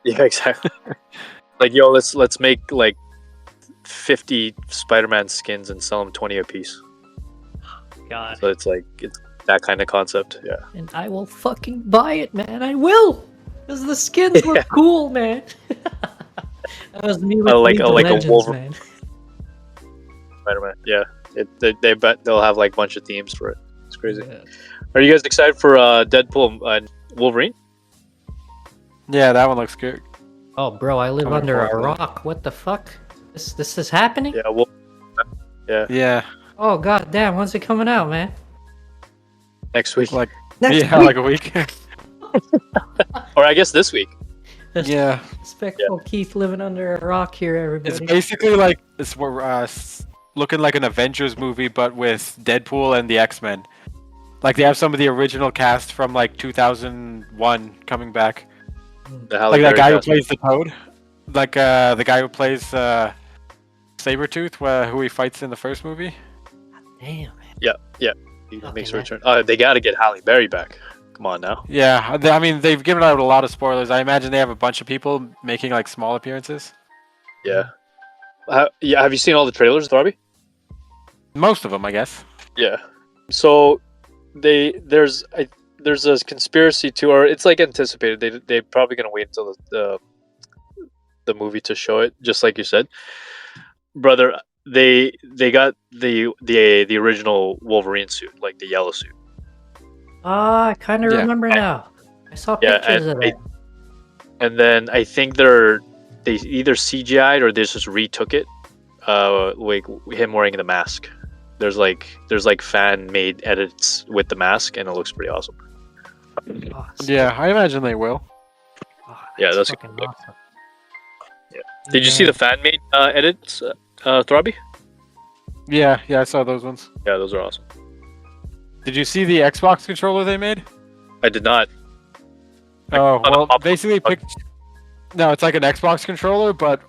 Yeah, exactly. Like yo, let's make like 50 Spider-Man skins and sell them 20 a piece. God. So it's like it's that kind of concept. Yeah. And I will fucking buy it, man. I will! Because the skins were Yeah. cool, man. That was me with like- League of like a Legends, Wolverine. man. Spider-Man. Yeah. They bet they'll have like a bunch of themes for it. It's crazy. Yeah. Are you guys excited for Deadpool and Wolverine? Yeah, that one looks good. Oh, bro, I live Coming under a forward. rock. What the fuck? This is happening? Yeah, well, yeah, Yeah, Oh god damn, when's it coming out, man? next week, like Next yeah, week. like a week. or I guess this week. Yeah, Hespectful Keith living under a rock here, it's everybody. basically like it's looking like an Avengers movie, but with Deadpool and the X-Men. Like they have some of the original cast from like 2001 coming back. The Halle Like that Berry guy who cast. plays the Toad. Like the guy who plays Sabretooth, who he fights in the first movie. Damn, man. He Okay, makes a man. return. They got to get Halle Berry back. Come on now. Yeah, I mean they've given out a lot of spoilers. I imagine they have a bunch of people making like small appearances. Yeah. Yeah. Have you seen all the trailers, Throbby? Most of them, I guess. Yeah. So there's a conspiracy to, or it's like anticipated. They're probably gonna wait until the movie to show it, just like you said, brother. They got the original Wolverine suit, like the yellow suit. Ah, I kind of Yeah. remember now. I saw Yeah, pictures of that. And then I think they either CGI'd or they just retook it. Like him wearing the mask. There's like fan made edits with the mask, and it looks pretty awesome. Oh, Yeah, I imagine they will. oh, Yeah, that's fucking good. awesome. Yeah. Did you see the fan made edits, Throbby? Yeah, I saw those ones. Yeah, those are awesome. Did you see the Xbox controller they made? I did not. Oh, on a well, pop- basically No, it's like an Xbox controller, but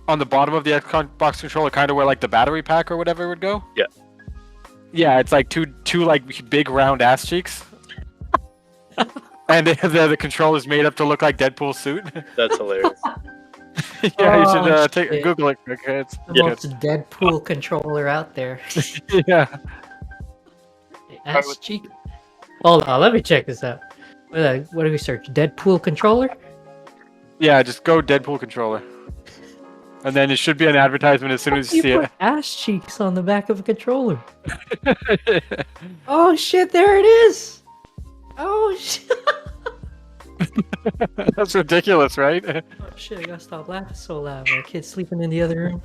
on the bottom of the Xbox controller, kind of where like the battery pack or whatever would go. Yeah. Yeah, it's like two like big round ass cheeks. And the controller's made up to look like Deadpool's suit. That's hilarious. Yeah, you should Oh, take shit. Google it. Okay, it's The Yeah. most Deadpool controller out there. yeah. Ass cheek. Hold on, let me check this out. What do we search? Deadpool controller? Yeah, just go Deadpool controller. And then it should be an advertisement as soon as you see put ass cheeks on the back of a controller. it. Oh shit, there it is! Oh shit! That's ridiculous, right? Oh shit, I gotta stop laughing so loud. My kid's sleeping in the other room.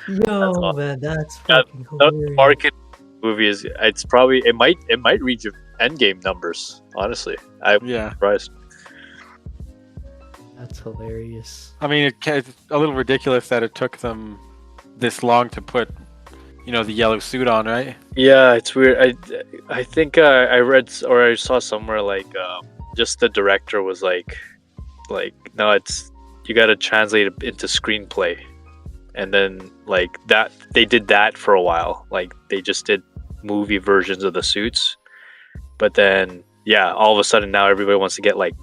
Yo, awesome. man, that's That- fucking The hilarious. market movie is. It's probably it might reach Endgame numbers. Honestly, I'm Yeah. surprised. That's hilarious. I mean, it's a little ridiculous that it took them this long to put, the yellow suit on, right? Yeah, it's weird. I think I read or I saw somewhere like just the director was like no, it's you got to translate it into screenplay, and then like that they did that for a while. Like they just did movie versions of the suits, but then yeah, all of a sudden now everybody wants to get like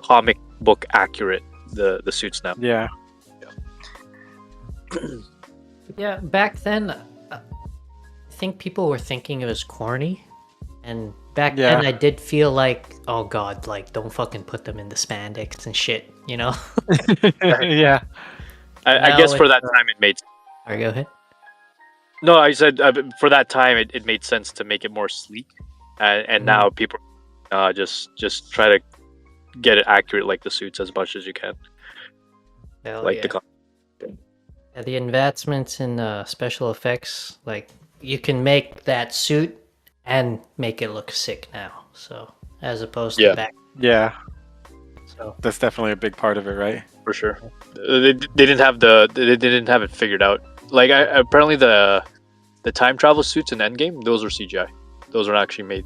comic book accurate the suits now. Yeah. Yeah, back then, I think people were thinking it was corny, and back Yeah. then I did feel like, oh god, like don't fucking put them in the spandex and shit, you know? Yeah. I Now guess for it's, that time it made. Alright, go ahead. No, I said for that time it made sense to make it more sleek, and now people just try to get it accurate like the suits as much as you can, Hell like yeah. the con- Yeah, the advancements in special effects, like you can make that suit and make it look sick now. So as opposed to Yeah. back, Yeah. so That's definitely a big part of it, right? for sure. They didn't have they didn't have it figured out. Like apparently the time travel suits in Endgame, those were CGI. Those were actually made.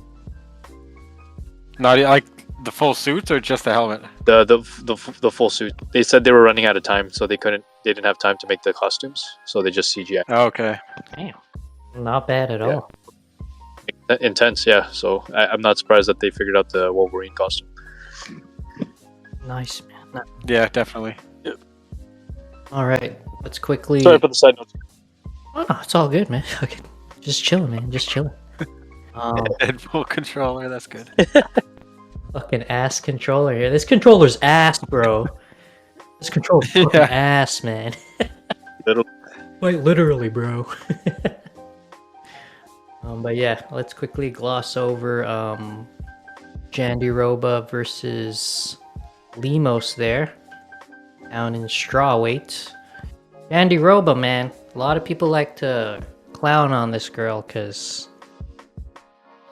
Not like the full suit or just the helmet? The full suit. They said they were running out of time, so they didn't have time to make the costumes, so they just CGI. Oh, okay. damn, not bad at Yeah. all. Intense, yeah. So I'm not surprised that they figured out the Wolverine costume. Nice, man. Yeah, definitely. All right, let's quickly. Sorry for the side notes. Oh, no, it's all good, man. Okay, just chilling, man. Just chilling. Deadpool controller, that's good. Fucking ass controller here. This controller's ass, bro. This controller's fucking Yeah. ass, man. Little- Quite literally, bro. But yeah, let's quickly gloss over Jandiroba versus Lemos there, down in straw weight. Jandiroba, man. A lot of people like to clown on this girl because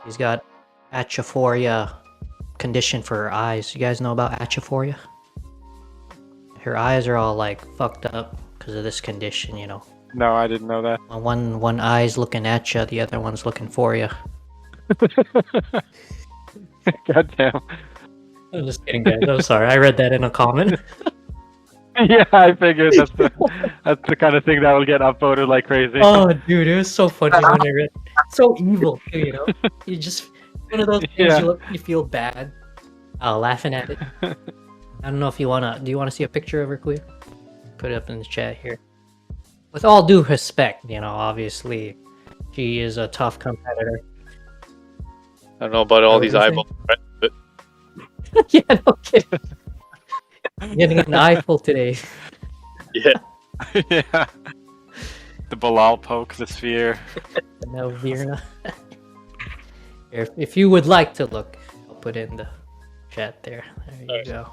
she's got atrophoria condition for her eyes. You guys know about atrophoria? Her eyes are all like fucked up because of this condition, you know. No, I didn't know that. One eye's looking at you, the other one's looking for you. Goddamn. I'm just kidding, guys. I'm sorry. I read that in a comment. Yeah, I figured that's the kind of thing that will get upvoted like crazy. Oh, dude, it was so funny when I read. So evil, too, you know. You just one of those things Yeah. you feel bad, laughing at it. I don't know if you wanna. Do you want to see a picture of her, Cleo? Put it up in the chat here. With all due respect, you know, obviously, she is a tough competitor. I don't know about all What these were you eyeballs, right? But Yeah, no kidding. Getting an eyeful today. yeah, Yeah. The Belal poke, the sphere. No, Virna. If you would like to look, I'll put it in the chat there. There you Nice. go.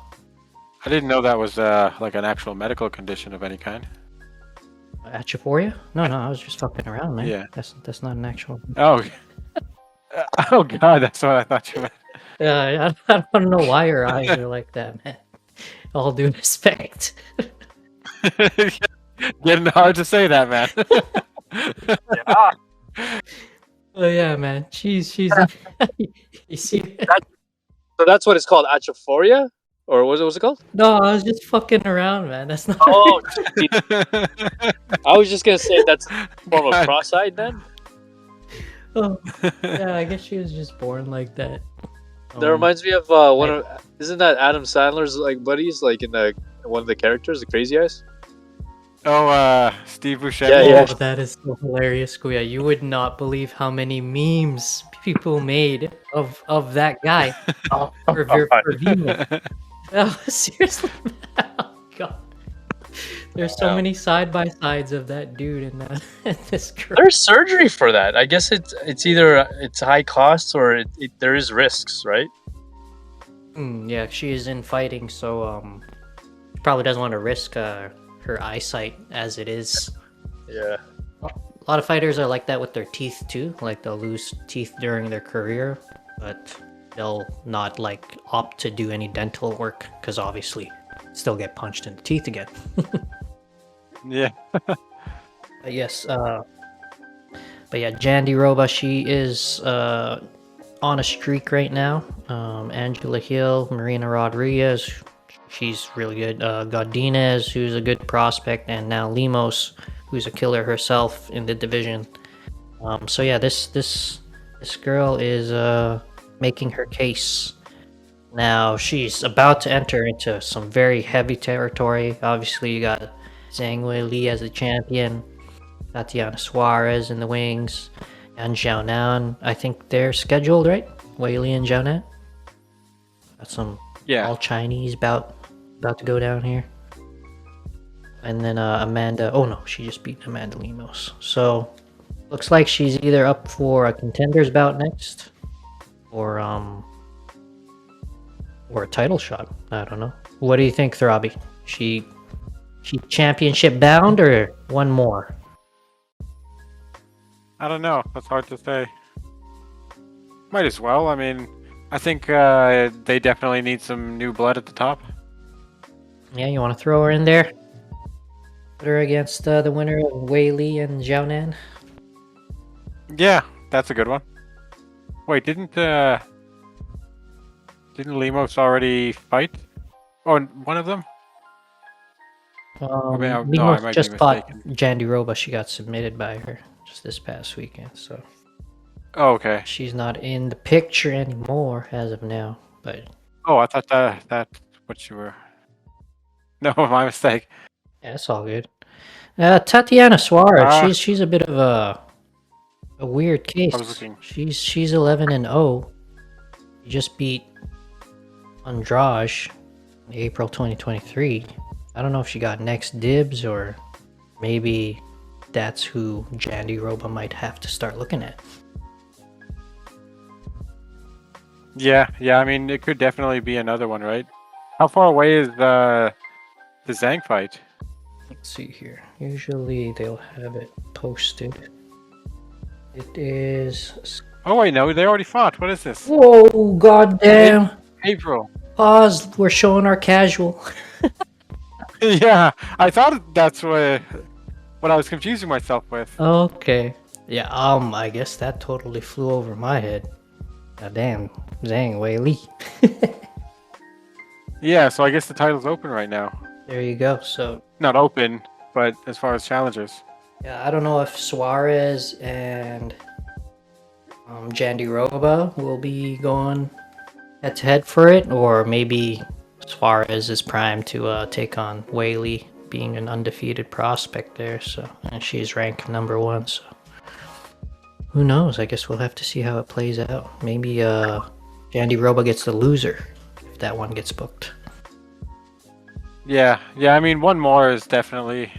I didn't know that was like an actual medical condition of any kind. Atrophoria? No, I was just fucking around, man. Yeah. That's not an actual. Oh. Oh god, that's what I thought you meant. I don't know why your eyes are like that, man. All due respect. Getting hard to say that, man. Oh yeah, man. She's you see. so that's what it's called, atrophoria, or what was it called? No, I was just fucking around, man. That's not. Oh, I was just gonna say that's a form of cross-eyed then. Oh, yeah, I guess she was just born like that. That reminds me of one of isn't that Adam Sandler's like buddies like in the one of the characters, the Crazy Eyes? Oh, Steve Buscemi. Yeah. Oh, that is so hilarious, Kuya. You would not believe how many memes people made of that guy for Vino. Oh, seriously? Oh, God. There's so many side-by-sides of that dude and this girl. There's surgery for that. I guess it's either it's high costs or there is risks, right? Yeah, she is in fighting, so she probably doesn't want to risk her eyesight as it is. Yeah. A lot of fighters are like that with their teeth too. Like they'll lose teeth during their career, but they'll not like opt to do any dental work because obviously still get punched in the teeth again. Yeah. But yes, but yeah, Jandiroba, she is on a streak right now. Angela Hill, Marina Rodriguez, she's really good. Godinez, who's a good prospect, and now Lemos, who's a killer herself in the division. So yeah, this girl is making her case. Now she's about to enter into some very heavy territory. Obviously, you got Zhang Weili as the champion, Tatiana Suarez in the wings, and Xiaonan. I think they're scheduled, right? Weili and Xiaonan. Got some all Chinese about to go down here. And then Amanda. Oh no, she just beat Amanda Lemos. So looks like she's either up for a contenders bout next, or a title shot. I don't know. What do you think, Throbby? She championship bound or one more? I don't know. That's hard to say. Might as well. I mean, I think they definitely need some new blood at the top. Yeah, you want to throw her in there? Put her against the winner of Weili and Xiaonan? Yeah, that's a good one. Wait, didn't Lemos already fight? Oh, one of them? Lemos just fought Jandiroba. She got submitted by her just this past weekend, so Oh, okay. she's not in the picture anymore as of now. But Oh, I thought that's what you were. No, my mistake. yeah, it's all good. Tatiana Suarez, she's a bit of a weird case. I was looking. She's 11-0. She just beat Andrade in April 2023. I don't know if she got next dibs or maybe that's who Jandiroba might have to start looking at. Yeah, yeah. I mean, it could definitely be another one, right? How far away is the Zhang fight? Let's see here. Usually they'll have it posted. It is. Oh wait, no, they already fought. What is this? Whoa, goddamn! April. Pause. We're showing our casual. Yeah, I thought that's what I was confusing myself with. Okay. Yeah. I guess that totally flew over my head. Goddamn, Zhang Wei Li. Yeah, so I guess the title's open right now. There you go. So Not open, but as far as challengers. yeah, I don't know if Suarez and Jandiroba will be going head to head for it, or maybe Suarez is primed to take on Wei Li, being an undefeated prospect there. So, and she's ranked number 1. So, who knows? I guess we'll have to see how it plays out. Maybe Jandiroba gets the loser if that one gets booked. Yeah, yeah. I mean, one more is definitely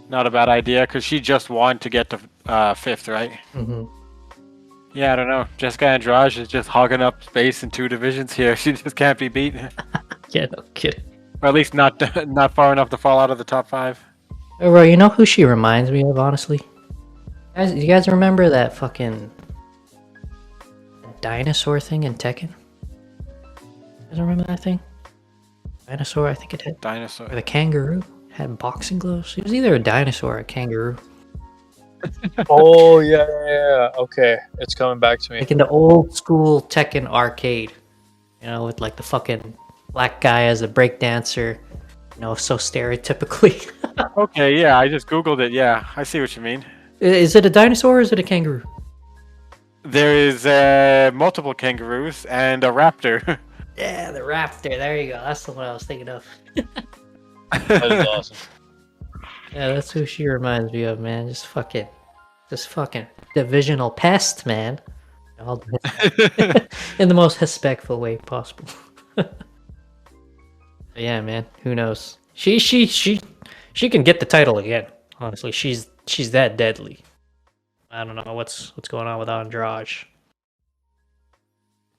not a bad idea because she just won to get to 5th, right? Mm-hmm. Yeah, I don't know. Jessica Andrade is just hogging up space in 2 divisions here. She just can't be beat, or Yeah, no kidding. at least not not far enough to fall out of the top 5. Oh, bro, you know who she reminds me of, honestly? Guys, you guys remember that fucking dinosaur thing in Tekken? You guys remember that thing? Dinosaur, I think it had. Dinosaur. Or the kangaroo had boxing gloves. It was either a dinosaur or a kangaroo. Oh yeah. Okay, it's coming back to me. Like in the old school Tekken arcade. You know, with like the fucking black guy as a breakdancer. You know, so stereotypically. Okay, yeah, I just googled it. Yeah, I see what you mean. Is it a dinosaur or is it a kangaroo? There is multiple kangaroos and a raptor. Yeah, the raptor. There you go. That's the one I was thinking of. That is awesome. Yeah, that's who she reminds me of, man. Just fucking divisional pest, man. In the most respectful way possible. Yeah, man. Who knows? She can get the title again. Honestly, she's that deadly. I don't know what's going on with Andrade.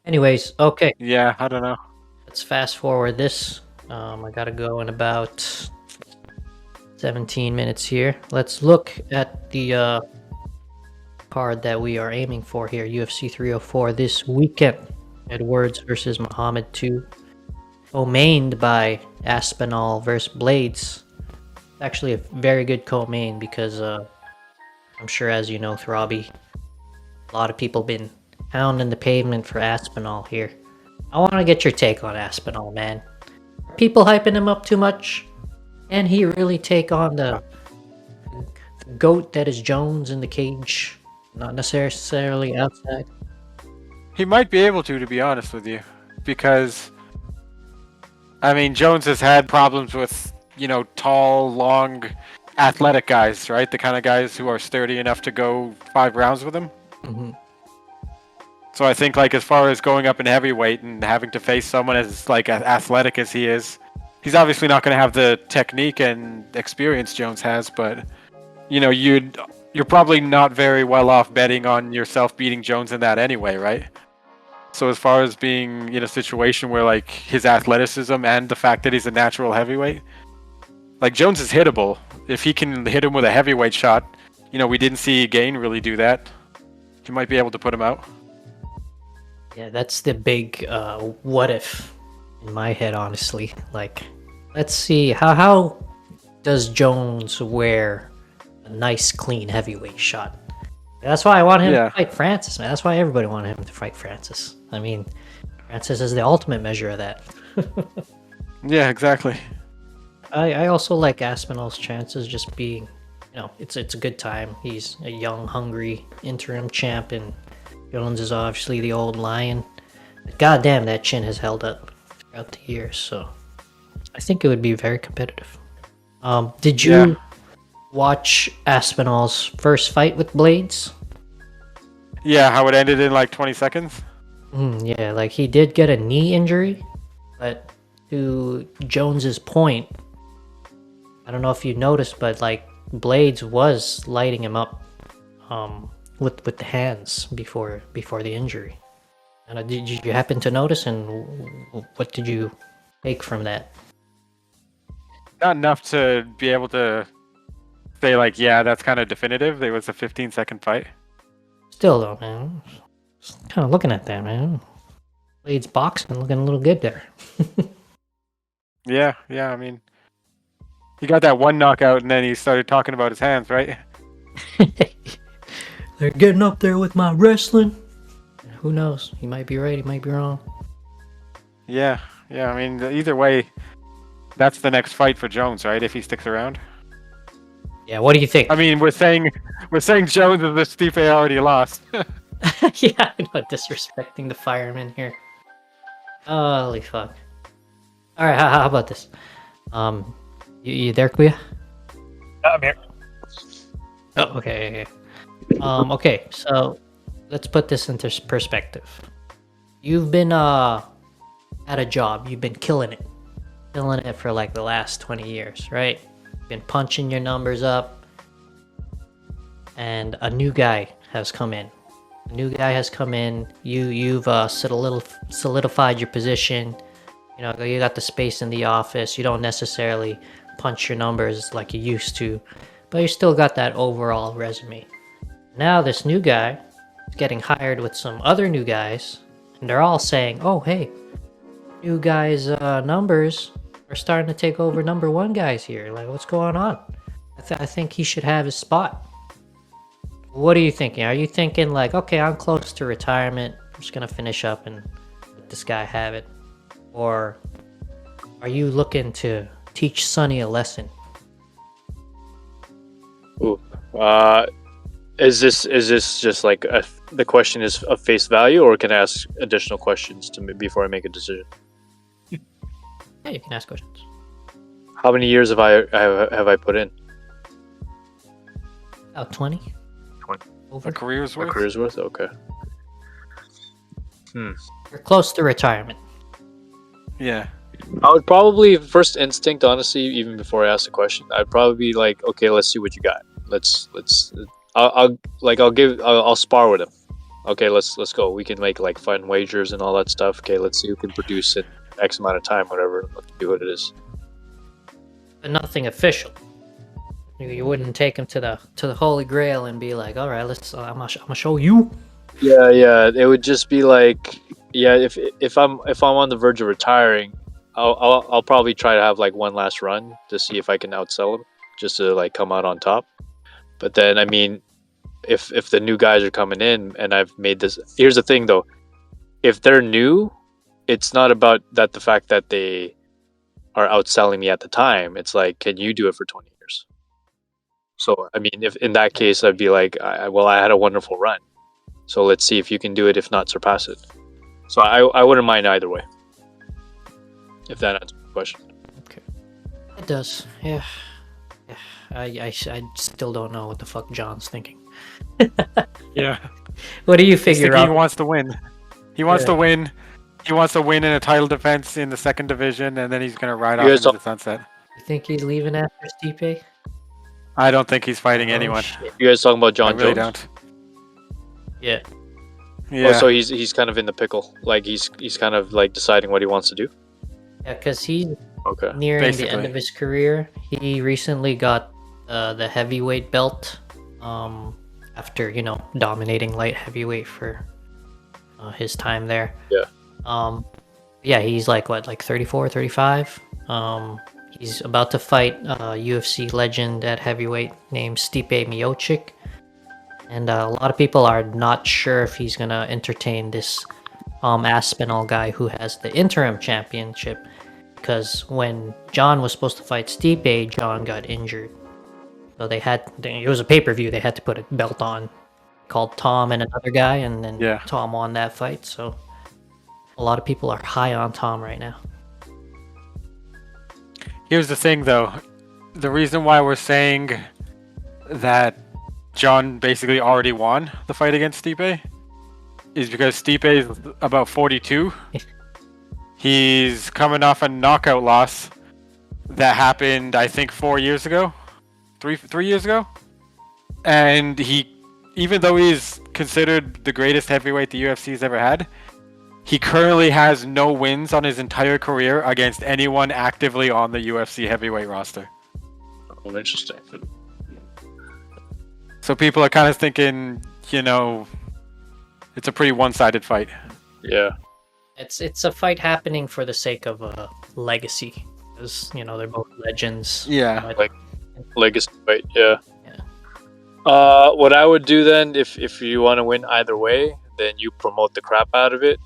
Anyways, okay. Yeah, I don't know. Let's fast forward this. I gotta go in about 17 minutes here. Let's look at the card that we are aiming for here, UFC 304 this weekend. Edwards versus Muhammad 2. Co-mained by Aspinall versus Blades. Actually a very good co-main because I'm sure, as you know, Throbby, a lot of people been pounding the pavement for Aspinall here. I want to get your take on Aspinall, man. Are people hyping him up too much? Can he really take on the goat that is Jones in the cage? Not necessarily outside. He might be able to be honest with you, because I mean, Jones has had problems with, tall, long, athletic guys, right? The kind of guys who are sturdy enough to go 5 rounds with him. Mm-hmm. So I think, like, as far as going up in heavyweight and having to face someone as athletic as he is, he's obviously not going to have the technique and experience Jones has. But you're probably not very well off betting on yourself beating Jones in that anyway, right? So as far as being in a situation where, like, his athleticism and the fact that he's a natural heavyweight, like, Jones is hittable. If he can hit him with a heavyweight shot, we didn't see Gain really do that. He might be able to put him out. Yeah, that's the big what if in my head, honestly. Like, let's see, how does Jones wear a nice, clean heavyweight shot? That's why I want him to fight Francis, man. That's why everybody wanted him to fight Francis. I mean, Francis is the ultimate measure of that. Yeah, exactly. I also like Aspinall's chances just being, it's a good time. He's a young, hungry interim champ, and Jones is obviously the old lion. But goddamn, that chin has held up throughout the years, so I think it would be very competitive. Did you watch Aspinall's first fight with Blades? Yeah, how it ended in like 20 seconds? Yeah, like he did get a knee injury, but to Jones's point, I don't know if you noticed, but like Blades was lighting him up with the hands before the injury. Did you happen to notice, and what did you take from that? Not enough to be able to say like, yeah, that's kind of definitive. It was a 15-second fight. Still though, man, just kind of looking at that, man. Blade's boxing looking a little good there. Yeah. I mean, he got that one knockout, and then he started talking about his hands, right? They're getting up there with my wrestling. Who knows? He might be right. He might be wrong. Yeah. I mean, either way, that's the next fight for Jones, right? If he sticks around. Yeah. What do you think? I mean, we're saying Jones is the Stipe already lost. Yeah, I know, disrespecting the fireman here. Holy fuck. All right, how about this? You there, Kuya? I'm here. Oh, okay. Okay, so let's put this into perspective. You've been at a job. You've been killing it for like the last 20 years, right? Been punching your numbers up, and a new guy has come in. You've solidified your position. You know, you got the space in the office. You don't necessarily punch your numbers like you used to, but you still got that overall resume. Now this new guy is getting hired with some other new guys, and they're all saying, "Oh, hey, new guys' numbers are starting to take over number one guys here. Like, what's going on? I think he should have his spot." What are you thinking? Are you thinking like, okay, I'm close to retirement, I'm just gonna finish up and let this guy have it? Or are you looking to teach Sonny a lesson? Ooh. Is this just like the question is of face value, or can I ask additional questions before I make a decision? Yeah, you can ask questions. How many years have I put in? About 20. 20. Over. A career's My worth. career's worth? Okay. You're close to retirement. Yeah. I would probably, first instinct, honestly, even before I ask the question, I'd probably be like, okay, let's see what you got. I'll spar with him. Okay, let's go. We can make like fun wagers and all that stuff. Okay, let's see who can produce in X amount of time, whatever. Let's do what it is. But nothing official. You wouldn't take him to the Holy Grail and be like, all right, let's. I'm gonna show you. Yeah. It would just be like, yeah. If I'm on the verge of retiring, I'll probably try to have like one last run to see if I can outsell him, just to like come out on top. But then, I mean, if the new guys are coming in and I've made this, here's the thing though, if they're new, it's not about that the fact that they are outselling me at the time. It's like, can you do it for 20 years? So, I mean, if in that case, I'd be like, I had a wonderful run. So let's see if you can do it, if not surpass it. So I wouldn't mind either way. If that answers the question. Okay. It does. Yeah. I still don't know what the fuck John's thinking. Yeah. What do you He's figure thinking out? he wants to win. He wants to win. He wants to win in a title defense in the second division, and then he's gonna ride off into the sunset. You think he's leaving after Stipe? I don't think he's fighting Oh, anyone. shit. You guys talking about I John really Jones? don't. Yeah. Yeah. Oh, so he's kind of in the pickle. Like he's kind of like deciding what he wants to do. Yeah, because he's Okay. nearing the Basically. end of his career. He recently got the heavyweight belt after, dominating light heavyweight for his time there. Yeah. Yeah, he's like 34, 35. He's about to fight UFC legend at heavyweight named Stipe Miocic. And a lot of people are not sure if he's going to entertain this Aspinall guy who has the interim championship. Because when John was supposed to fight Stipe, John got injured. So it was a pay-per-view, they had to put a belt on called Tom and another guy, and then Tom won that fight. So a lot of people are high on Tom right now. Here's the thing, though. The reason why we're saying that John basically already won the fight against Stipe is because Stipe is about 42. He's coming off a knockout loss that happened, I think, 4 years ago, three years ago, and even though he's considered the greatest heavyweight the UFC's ever had, He currently has no wins on his entire career against anyone actively on the UFC heavyweight roster. Oh, interesting. So people are kind of thinking, it's a pretty one-sided fight. Yeah. It's a fight happening for the sake of a legacy, because they're both legends. Yeah. But- Like legacy fight. Yeah. Yeah. What I would do then, if you want to win either way, then you promote the crap out of it,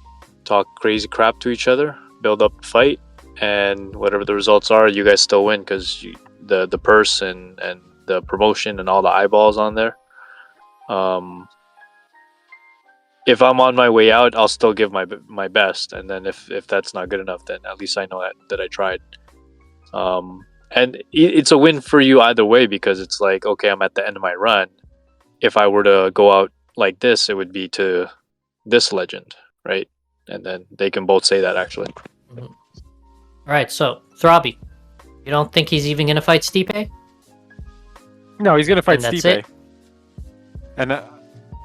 talk crazy crap to each other, build up the fight, and whatever the results are, you guys still win because the purse and the promotion and all the eyeballs on there. If I'm on my way out, I'll still give my best, and then if that's not good enough, then at least I know that I tried. And it's a win for you either way, because it's like, okay, I'm at the end of my run. If I were to go out like this, it would be to this legend, right? And then they can both say that, actually. All right, so Throbby, you don't think he's even gonna fight Stipe? No, he's gonna fight And that's Stipe. it?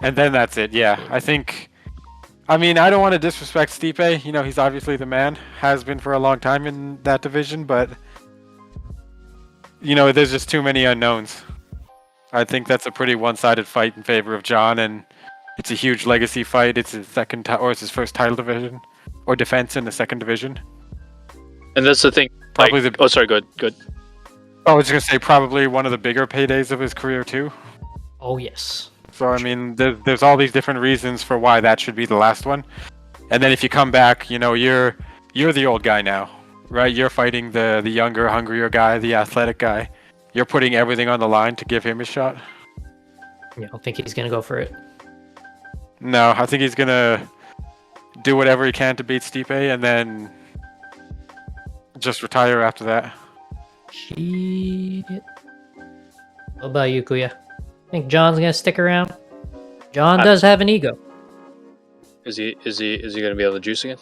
And then that's it. Yeah, I think. I mean, I don't want to disrespect Stipe. He's obviously the man. Has been for a long time in that division, but there's just too many unknowns. I think that's a pretty one-sided fight in favor of John, and it's a huge legacy fight. It's his it's his first title division or defense in the second division. And that's the thing. Probably Oh, sorry. Good. I was just gonna say probably one of the bigger paydays of his career too. Oh yes. So I mean, there's all these different reasons for why that should be the last one. And then if you come back, you're the old guy now, right? You're fighting the younger, hungrier guy, the athletic guy. You're putting everything on the line to give him a shot. You don't think he's gonna go for it? No, I think he's gonna do whatever he can to beat Stipe, and then just retire after that. Shit. What about you, Kuya? Think John's gonna stick around? John does have an ego. Is he gonna be able to juice again?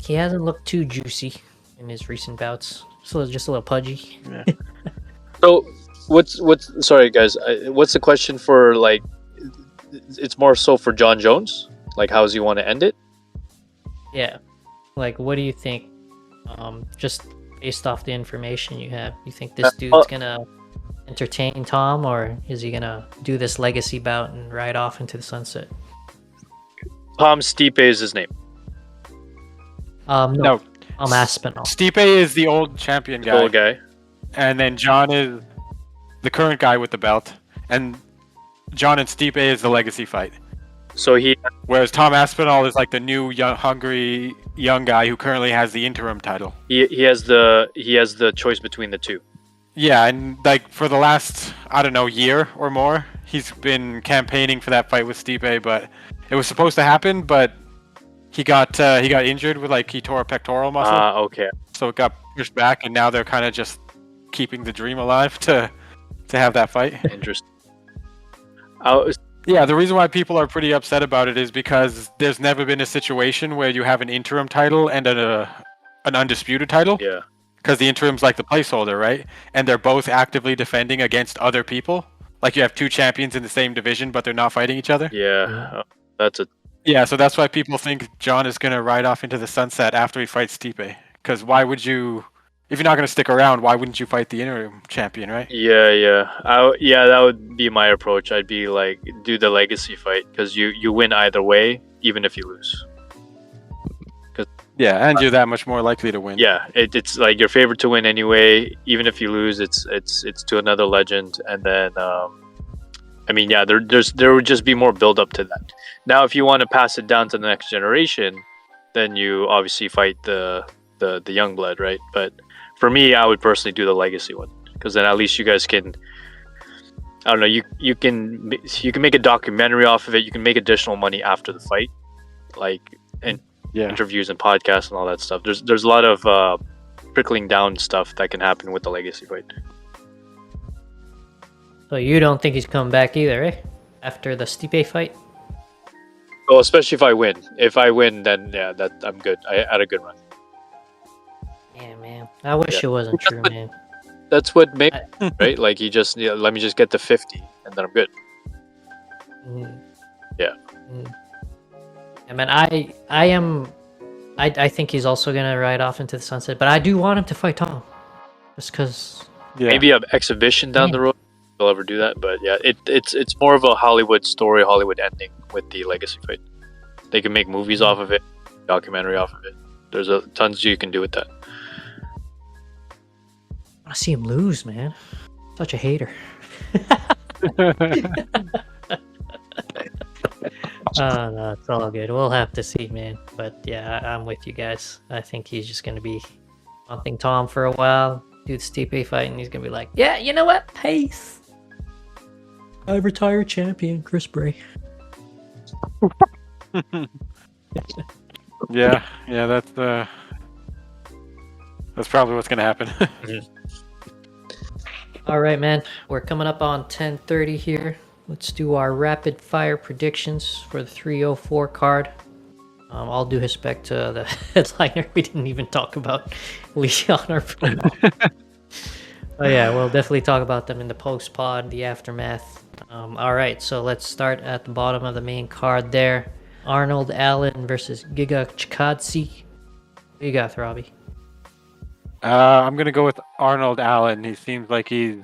He hasn't looked too juicy in his recent bouts. Just a little pudgy. Yeah. So what's sorry guys, what's the question for, like, it's more so for John Jones? Like, how does he want to end it? Yeah. Like, what do you think? Just based off the information you have, you think this dude's gonna entertain Tom, or is he gonna do this legacy bout and ride off into the sunset? Tom Stipe is his name. No, Aspinall. Stipe is the old champion guy. Old guy. And then John is the current guy with the belt, and John and Stipe is the legacy fight. So Whereas Tom Aspinall is like the new young, hungry young guy who currently has the interim title. he has the choice between the two. Yeah, and like for the last year or more, he's been campaigning for that fight with Stipe, but it was supposed to happen, but he got injured with he tore a pectoral muscle. Okay. So it got pushed back, and now they're kind of just keeping the dream alive to have that fight. Interesting. Yeah, the reason why people are pretty upset about it is because there's never been a situation where you have an interim title and an undisputed title. Yeah. Because the interim's like the placeholder, right? And they're both actively defending against other people. Like you have two champions in the same division, but they're not fighting each other. Yeah. That's a. Yeah, so that's why people think John is going to ride off into the sunset after he fights Stipe. Because why would you, if you're not going to stick around, why wouldn't you fight the interim champion, right? Yeah. That would be my approach. I'd be like, do the legacy fight, because you win either way, even if you lose. Yeah, and you're that much more likely to win. Yeah, it's like your favorite to win anyway. Even if you lose, it's to another legend, and then there would just be more build up to that. Now, if you want to pass it down to the next generation, then you obviously fight the young blood, right? But for me, I would personally do the legacy one, because then at least you guys can. I don't know. You can make a documentary off of it. You can make additional money after the fight, interviews and podcasts and all that stuff. There's a lot of trickling down stuff that can happen with the legacy fight. So you don't think he's coming back either, eh? After the Stipe fight? Well, especially if I win. If I win, then yeah, that I'm good. I had a good run. Yeah, man. I wish it wasn't true, man. That's what makes right. Like he just let me just get to 50, and then I'm good. Mm. Yeah. Mm. I mean, I think he's also gonna ride off into the sunset, but I do want him to fight Tom, just because. Yeah. Maybe an exhibition down the road. They'll ever do that, but yeah, it's more of a Hollywood story, Hollywood ending with the legacy fight. They can make movies off of it, documentary off of it. There's tons you can do with that. I see him lose, man. Such a hater. No, it's all good. We'll have to see, man. But yeah, I'm with you guys. I think he's just gonna be wanting Tom for a while, do the Stipe fight, and he's gonna be like, yeah, you know what? Pace. I retire champion, Chris Bray. Yeah, that's probably what's gonna happen. All right, man. We're coming up on 10:30 here. Let's do our rapid fire predictions for the 304 card. I'll do Hespect to the headliner. We didn't even talk about Leon or. Oh yeah, we'll definitely talk about them in the post pod, the aftermath. All right, so let's start at the bottom of the main card there. Arnold Allen versus Giga Chikadze. What you got, Throbby? I'm gonna go with Arnold Allen. He seems like he's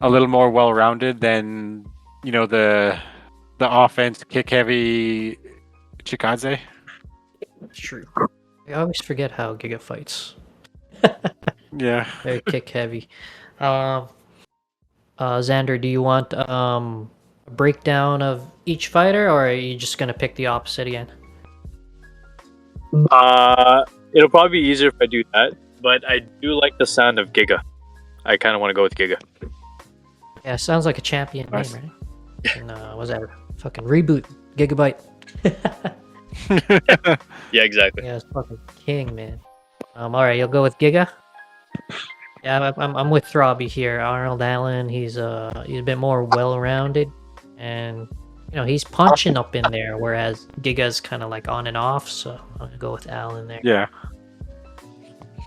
a little more well-rounded than the offense kick heavy Chikadze. True. I always forget how Giga fights. Yeah. Very kick heavy. Xander, do you want a breakdown of each fighter, or are you just gonna pick the opposite again? It'll probably be easier if I do that, but I do like the sound of Giga. I kind of want to go with Giga. Yeah, sounds like a champion Nice. name, right? And what's that? Fucking reboot, Gigabyte. Yeah, exactly. Yeah, it's fucking king, man. All right, you'll go with Giga. Yeah, I'm with Throbby here. Arnold Allen, he's a bit more well-rounded, and he's punching up in there, whereas Giga's kind of like on and off. So I'm gonna go with Allen there. Yeah.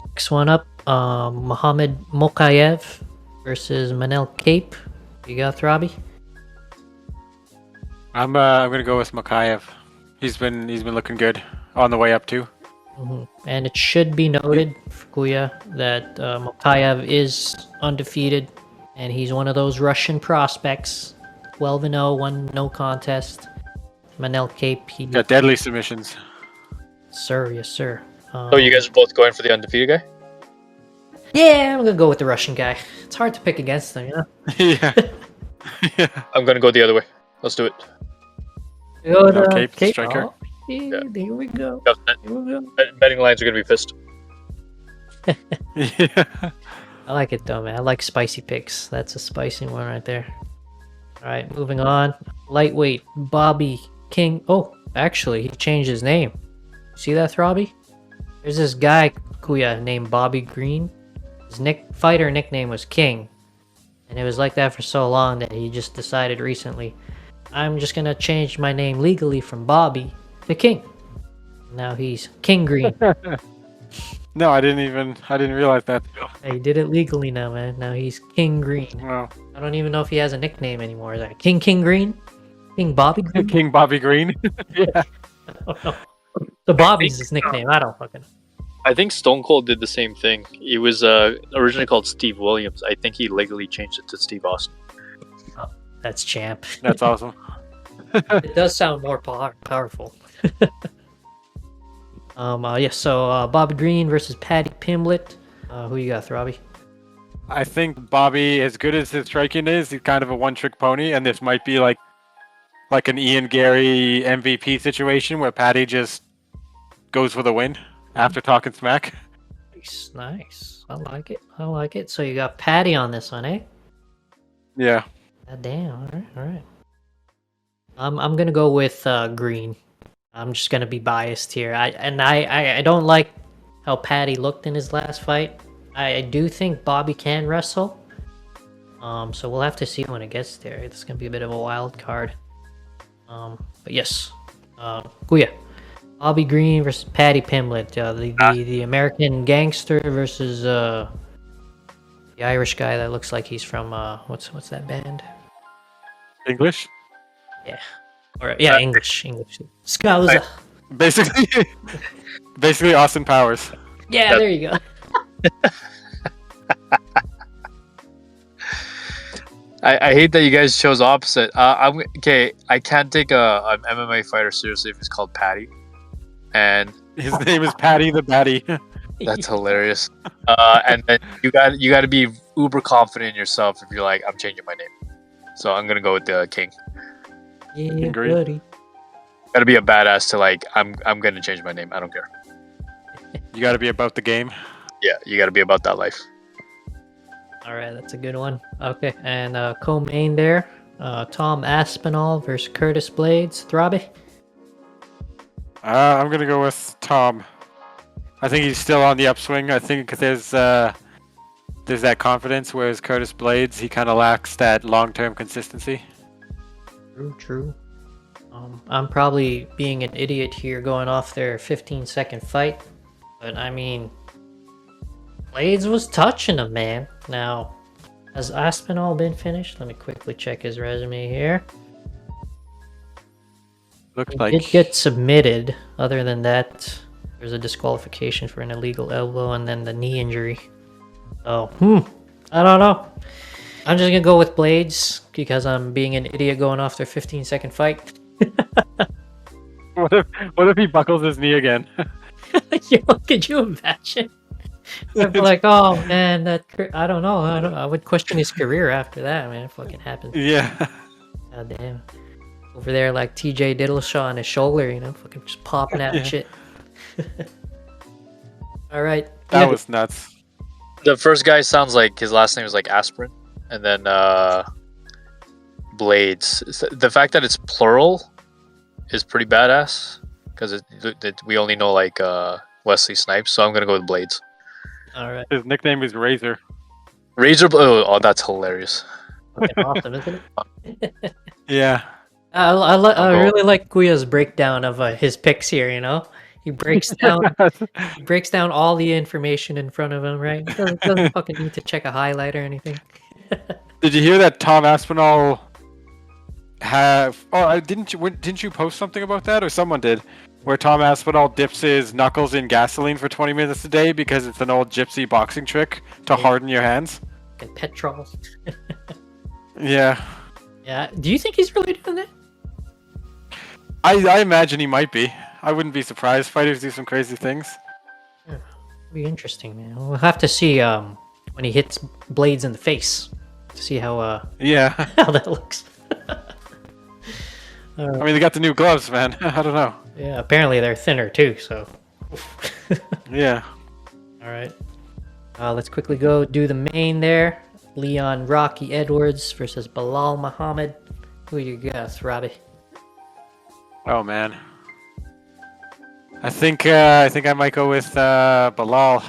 Next one up, Muhammad Mokayev versus Manel Cape. You got Throbby? I'm gonna go with Makayev. He's been looking good on the way up too. And it should be noted, Fukuya, that Mokayev is undefeated, and he's one of those Russian prospects. 12-0, one no contest. Manel Cape, he... Got deadly submissions. Sir, yes, sir. So you guys are both going for the undefeated guy? Yeah, I'm gonna go with the Russian guy. It's hard to pick against him, Yeah. Yeah. I'm gonna go the other way. Let's do it. Go to Cape, Cape. striker. Oh, yeah, there we go. Here we go. Betting lines are gonna be pissed. Yeah. I like it though, man. I like spicy picks. That's a spicy one right there. All right, moving on. Lightweight Bobby King. Oh, actually, he changed his name. See that, Throbby? There's this guy, Kuya, named Bobby Green. His fighter nickname was King, and it was like that for so long that he just decided recently, I'm just gonna change my name legally from Bobby to King. Now he's King Green. No, I didn't realize that. He did it legally now, man. Now he's King Green. Wow. I don't even know if he has a nickname anymore. Is that King Green? King Bobby Green? King Bobby Green. Yeah. So Bobby's his nickname. I don't fucking know. I think Stone Cold did the same thing. He was originally called Steve Williams. I think he legally changed it to Steve Austin. Oh, that's champ. That's awesome. It does sound more powerful. So Bobby Green versus Paddy Pimblett. Who you got, Throbby? I think Bobby, as good as his striking is, he's kind of a one-trick pony, and this might be like an Ian Gary MVP situation where Paddy just goes for the win after talking smack. Nice. I like it. So you got Paddy on this one, eh? Yeah. God damn. All right. I'm gonna go with Green. I'm just gonna be biased here. I don't like how Paddy looked in his last fight. I do think Bobby can wrestle. So we'll have to see when it gets there. It's gonna be a bit of a wild card. But yes. Kuya. Bobby Green versus Paddy Pimblett. The American gangster versus the Irish guy that looks like he's from what's that band? English? Yeah. Or yeah, English. Scouser. Basically Austin Powers. Yeah, there you go. I hate that you guys chose opposite. I'm okay. I can't take an MMA fighter seriously if he's called Patty, and His name is Patty the Batty. that's hilarious. And then you got to be uber confident in yourself if you're like, I'm changing my name. So I'm gonna go with the King. Yeah, Agreed. buddy. Got to be a badass to like, I'm gonna change my name. I don't care. You got to be about the game. Yeah, you got to be about that life. All right, that's a good one. Okay, and co-main there, Tom Aspinall versus Curtis Blades. Throbby. I'm gonna go with Tom. I think he's still on the upswing. I think there's that confidence, whereas Curtis Blades, he kind of lacks that long-term consistency. True. I'm probably being an idiot here going off their 15-second fight, but I mean, Blades was touching him, man. Now, has Aspinall been finished? Let me quickly check his resume here. Looks He like did get submitted. Other than that, there's a disqualification for an illegal elbow and then the knee injury. So, I don't know. I'm just gonna go with Blades because I'm being an idiot going off their 15-second fight. what if he buckles his knee again? Yo, could you imagine? I'd be like, oh man, I don't know. I would question his career after that, man. It fucking happened. Yeah. God damn. Over there, like TJ Diddleshaw on his shoulder, fucking just popping out and shit. All right. That was nuts. The first guy sounds like his last name is like Aspirin, and then Blades. The fact that it's plural is pretty badass because we only know like Wesley Snipes, so I'm gonna go with Blades. All right. His nickname is Razor. Razor. Oh, that's hilarious. Fucking awesome, isn't it? Yeah. I really like Kuya's breakdown of his picks here. He breaks down all the information in front of him, right? He doesn't fucking need to check a highlight or anything. Did you hear that Tom Aspinall have? Oh, didn't you post something about that, or someone did? Where Tom Aspinall dips his knuckles in gasoline for 20 minutes a day because it's an old gypsy boxing trick to harden your hands. Fucking petrol. Yeah. Yeah. Do you think he's really doing that? I imagine he might be. I wouldn't be surprised. Fighters do some crazy things. It'd be interesting, man. We'll have to see when he hits Blades in the face to see how Yeah. how that looks. I mean, they got the new gloves, man. I don't know. Yeah, apparently they're thinner too, so. Yeah. All right. Let's quickly go do the main there. Leon Rocky Edwards versus Belal Muhammad. Who you got, Robbie? Oh man. I think I might go with Belal.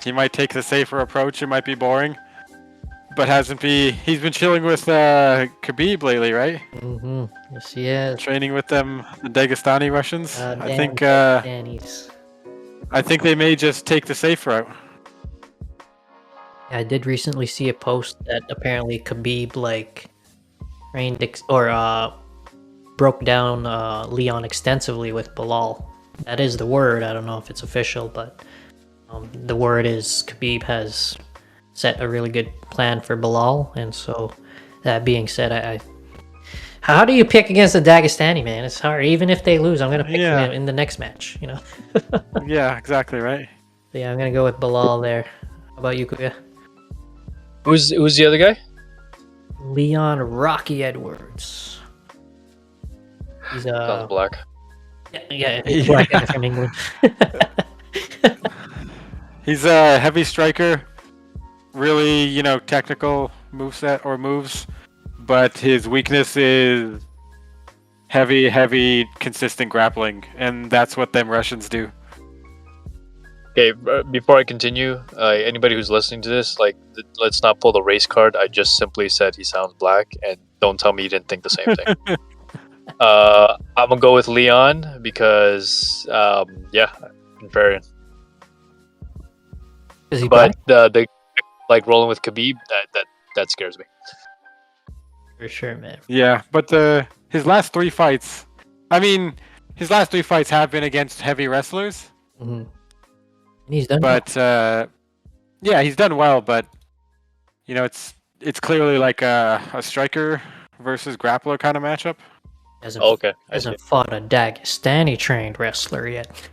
He might take the safer approach. It might be boring, but he's been chilling with Khabib lately, right? Mm-hmm. Yes, he is. Training with them, the Dagestani Russians. I think Danny's. I think they may just take the safe route. I did recently see a post that apparently Khabib trained broke down Leon extensively with Belal. That is the word. I don't know if it's official, but the word is Khabib has set a really good plan for Belal. And so, that being said, how do you pick against the Dagestani, man? It's hard. Even if they lose, I'm gonna pick them in the next match. Yeah, exactly right. So yeah, I'm gonna go with Belal there. How about you, Kuya? Who's the other guy? Leon Rocky Edwards. He's Sounds black. Yeah, he's black guy from England. He's a heavy striker, really, technical moveset or moves, but his weakness is heavy, consistent grappling, and that's what them Russians do. Okay, before I continue, anybody who's listening to this, let's not pull the race card. I just simply said he sounds black, and don't tell me you didn't think the same thing. I'm gonna go with Leon because, contrarian. Is he But black? the rolling with Khabib, that scares me. For sure, man. Yeah, but his last 3 fights. I mean, his last 3 fights have been against heavy wrestlers. Mm-hmm. And he's done. But yeah, he's done well. But you know, it's clearly like a striker versus grappler kind of matchup. Hasn't fought a Dagestani trained wrestler yet.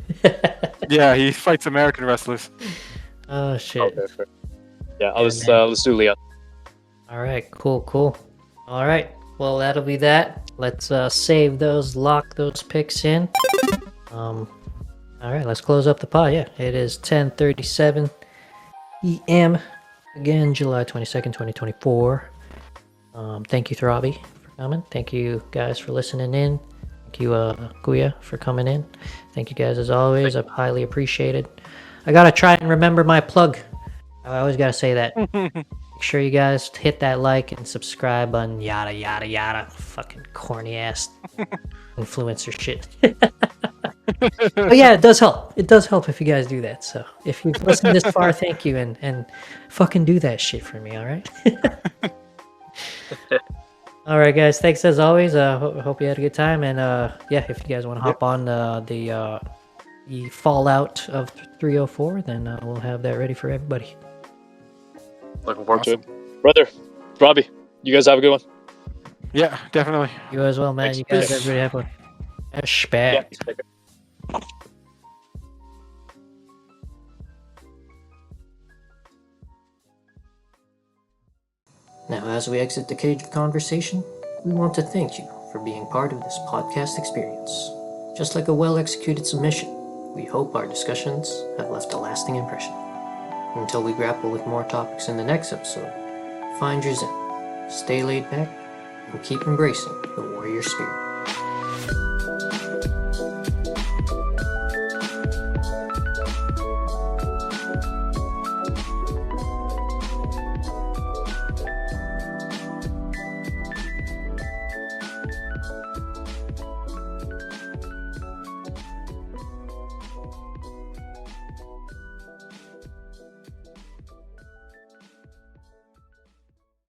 Yeah, he fights American wrestlers. Oh shit. Okay, fair. Yeah, let's do Leon. All right, cool. All right, well that'll be that. Let's save those, lock those picks in. All right, let's close up the pod. Yeah, it is 10:37 p.m. Again, July 22nd, 2024. Thank you, Throbby, for coming. Thank you guys for listening in. Thank you, Guya, for coming in. Thank you guys as always. I highly appreciated. I gotta try and remember my plug. I always gotta say that. Make sure you guys hit that like and subscribe button. Yada yada yada. Fucking corny ass influencer shit. Oh yeah, it does help. It does help if you guys do that. So if you've listened this far, thank you, and fucking do that shit for me. All right. All right, guys. Thanks as always. Hope you had a good time, and yeah, if you guys want to hop on the fallout of 304, then we'll have that ready for everybody. Looking forward to it, brother. Robbie, you guys have a good one. Yeah, definitely. You as well, man. Thanks. You guys, everybody have one. Hespect. Yeah. Now, as we exit the cage of conversation, we want to thank you for being part of this podcast experience. Just like a well-executed submission, we hope our discussions have left a lasting impression. Until we grapple with more topics in the next episode, find your zen, stay laid back, and keep embracing the warrior spirit.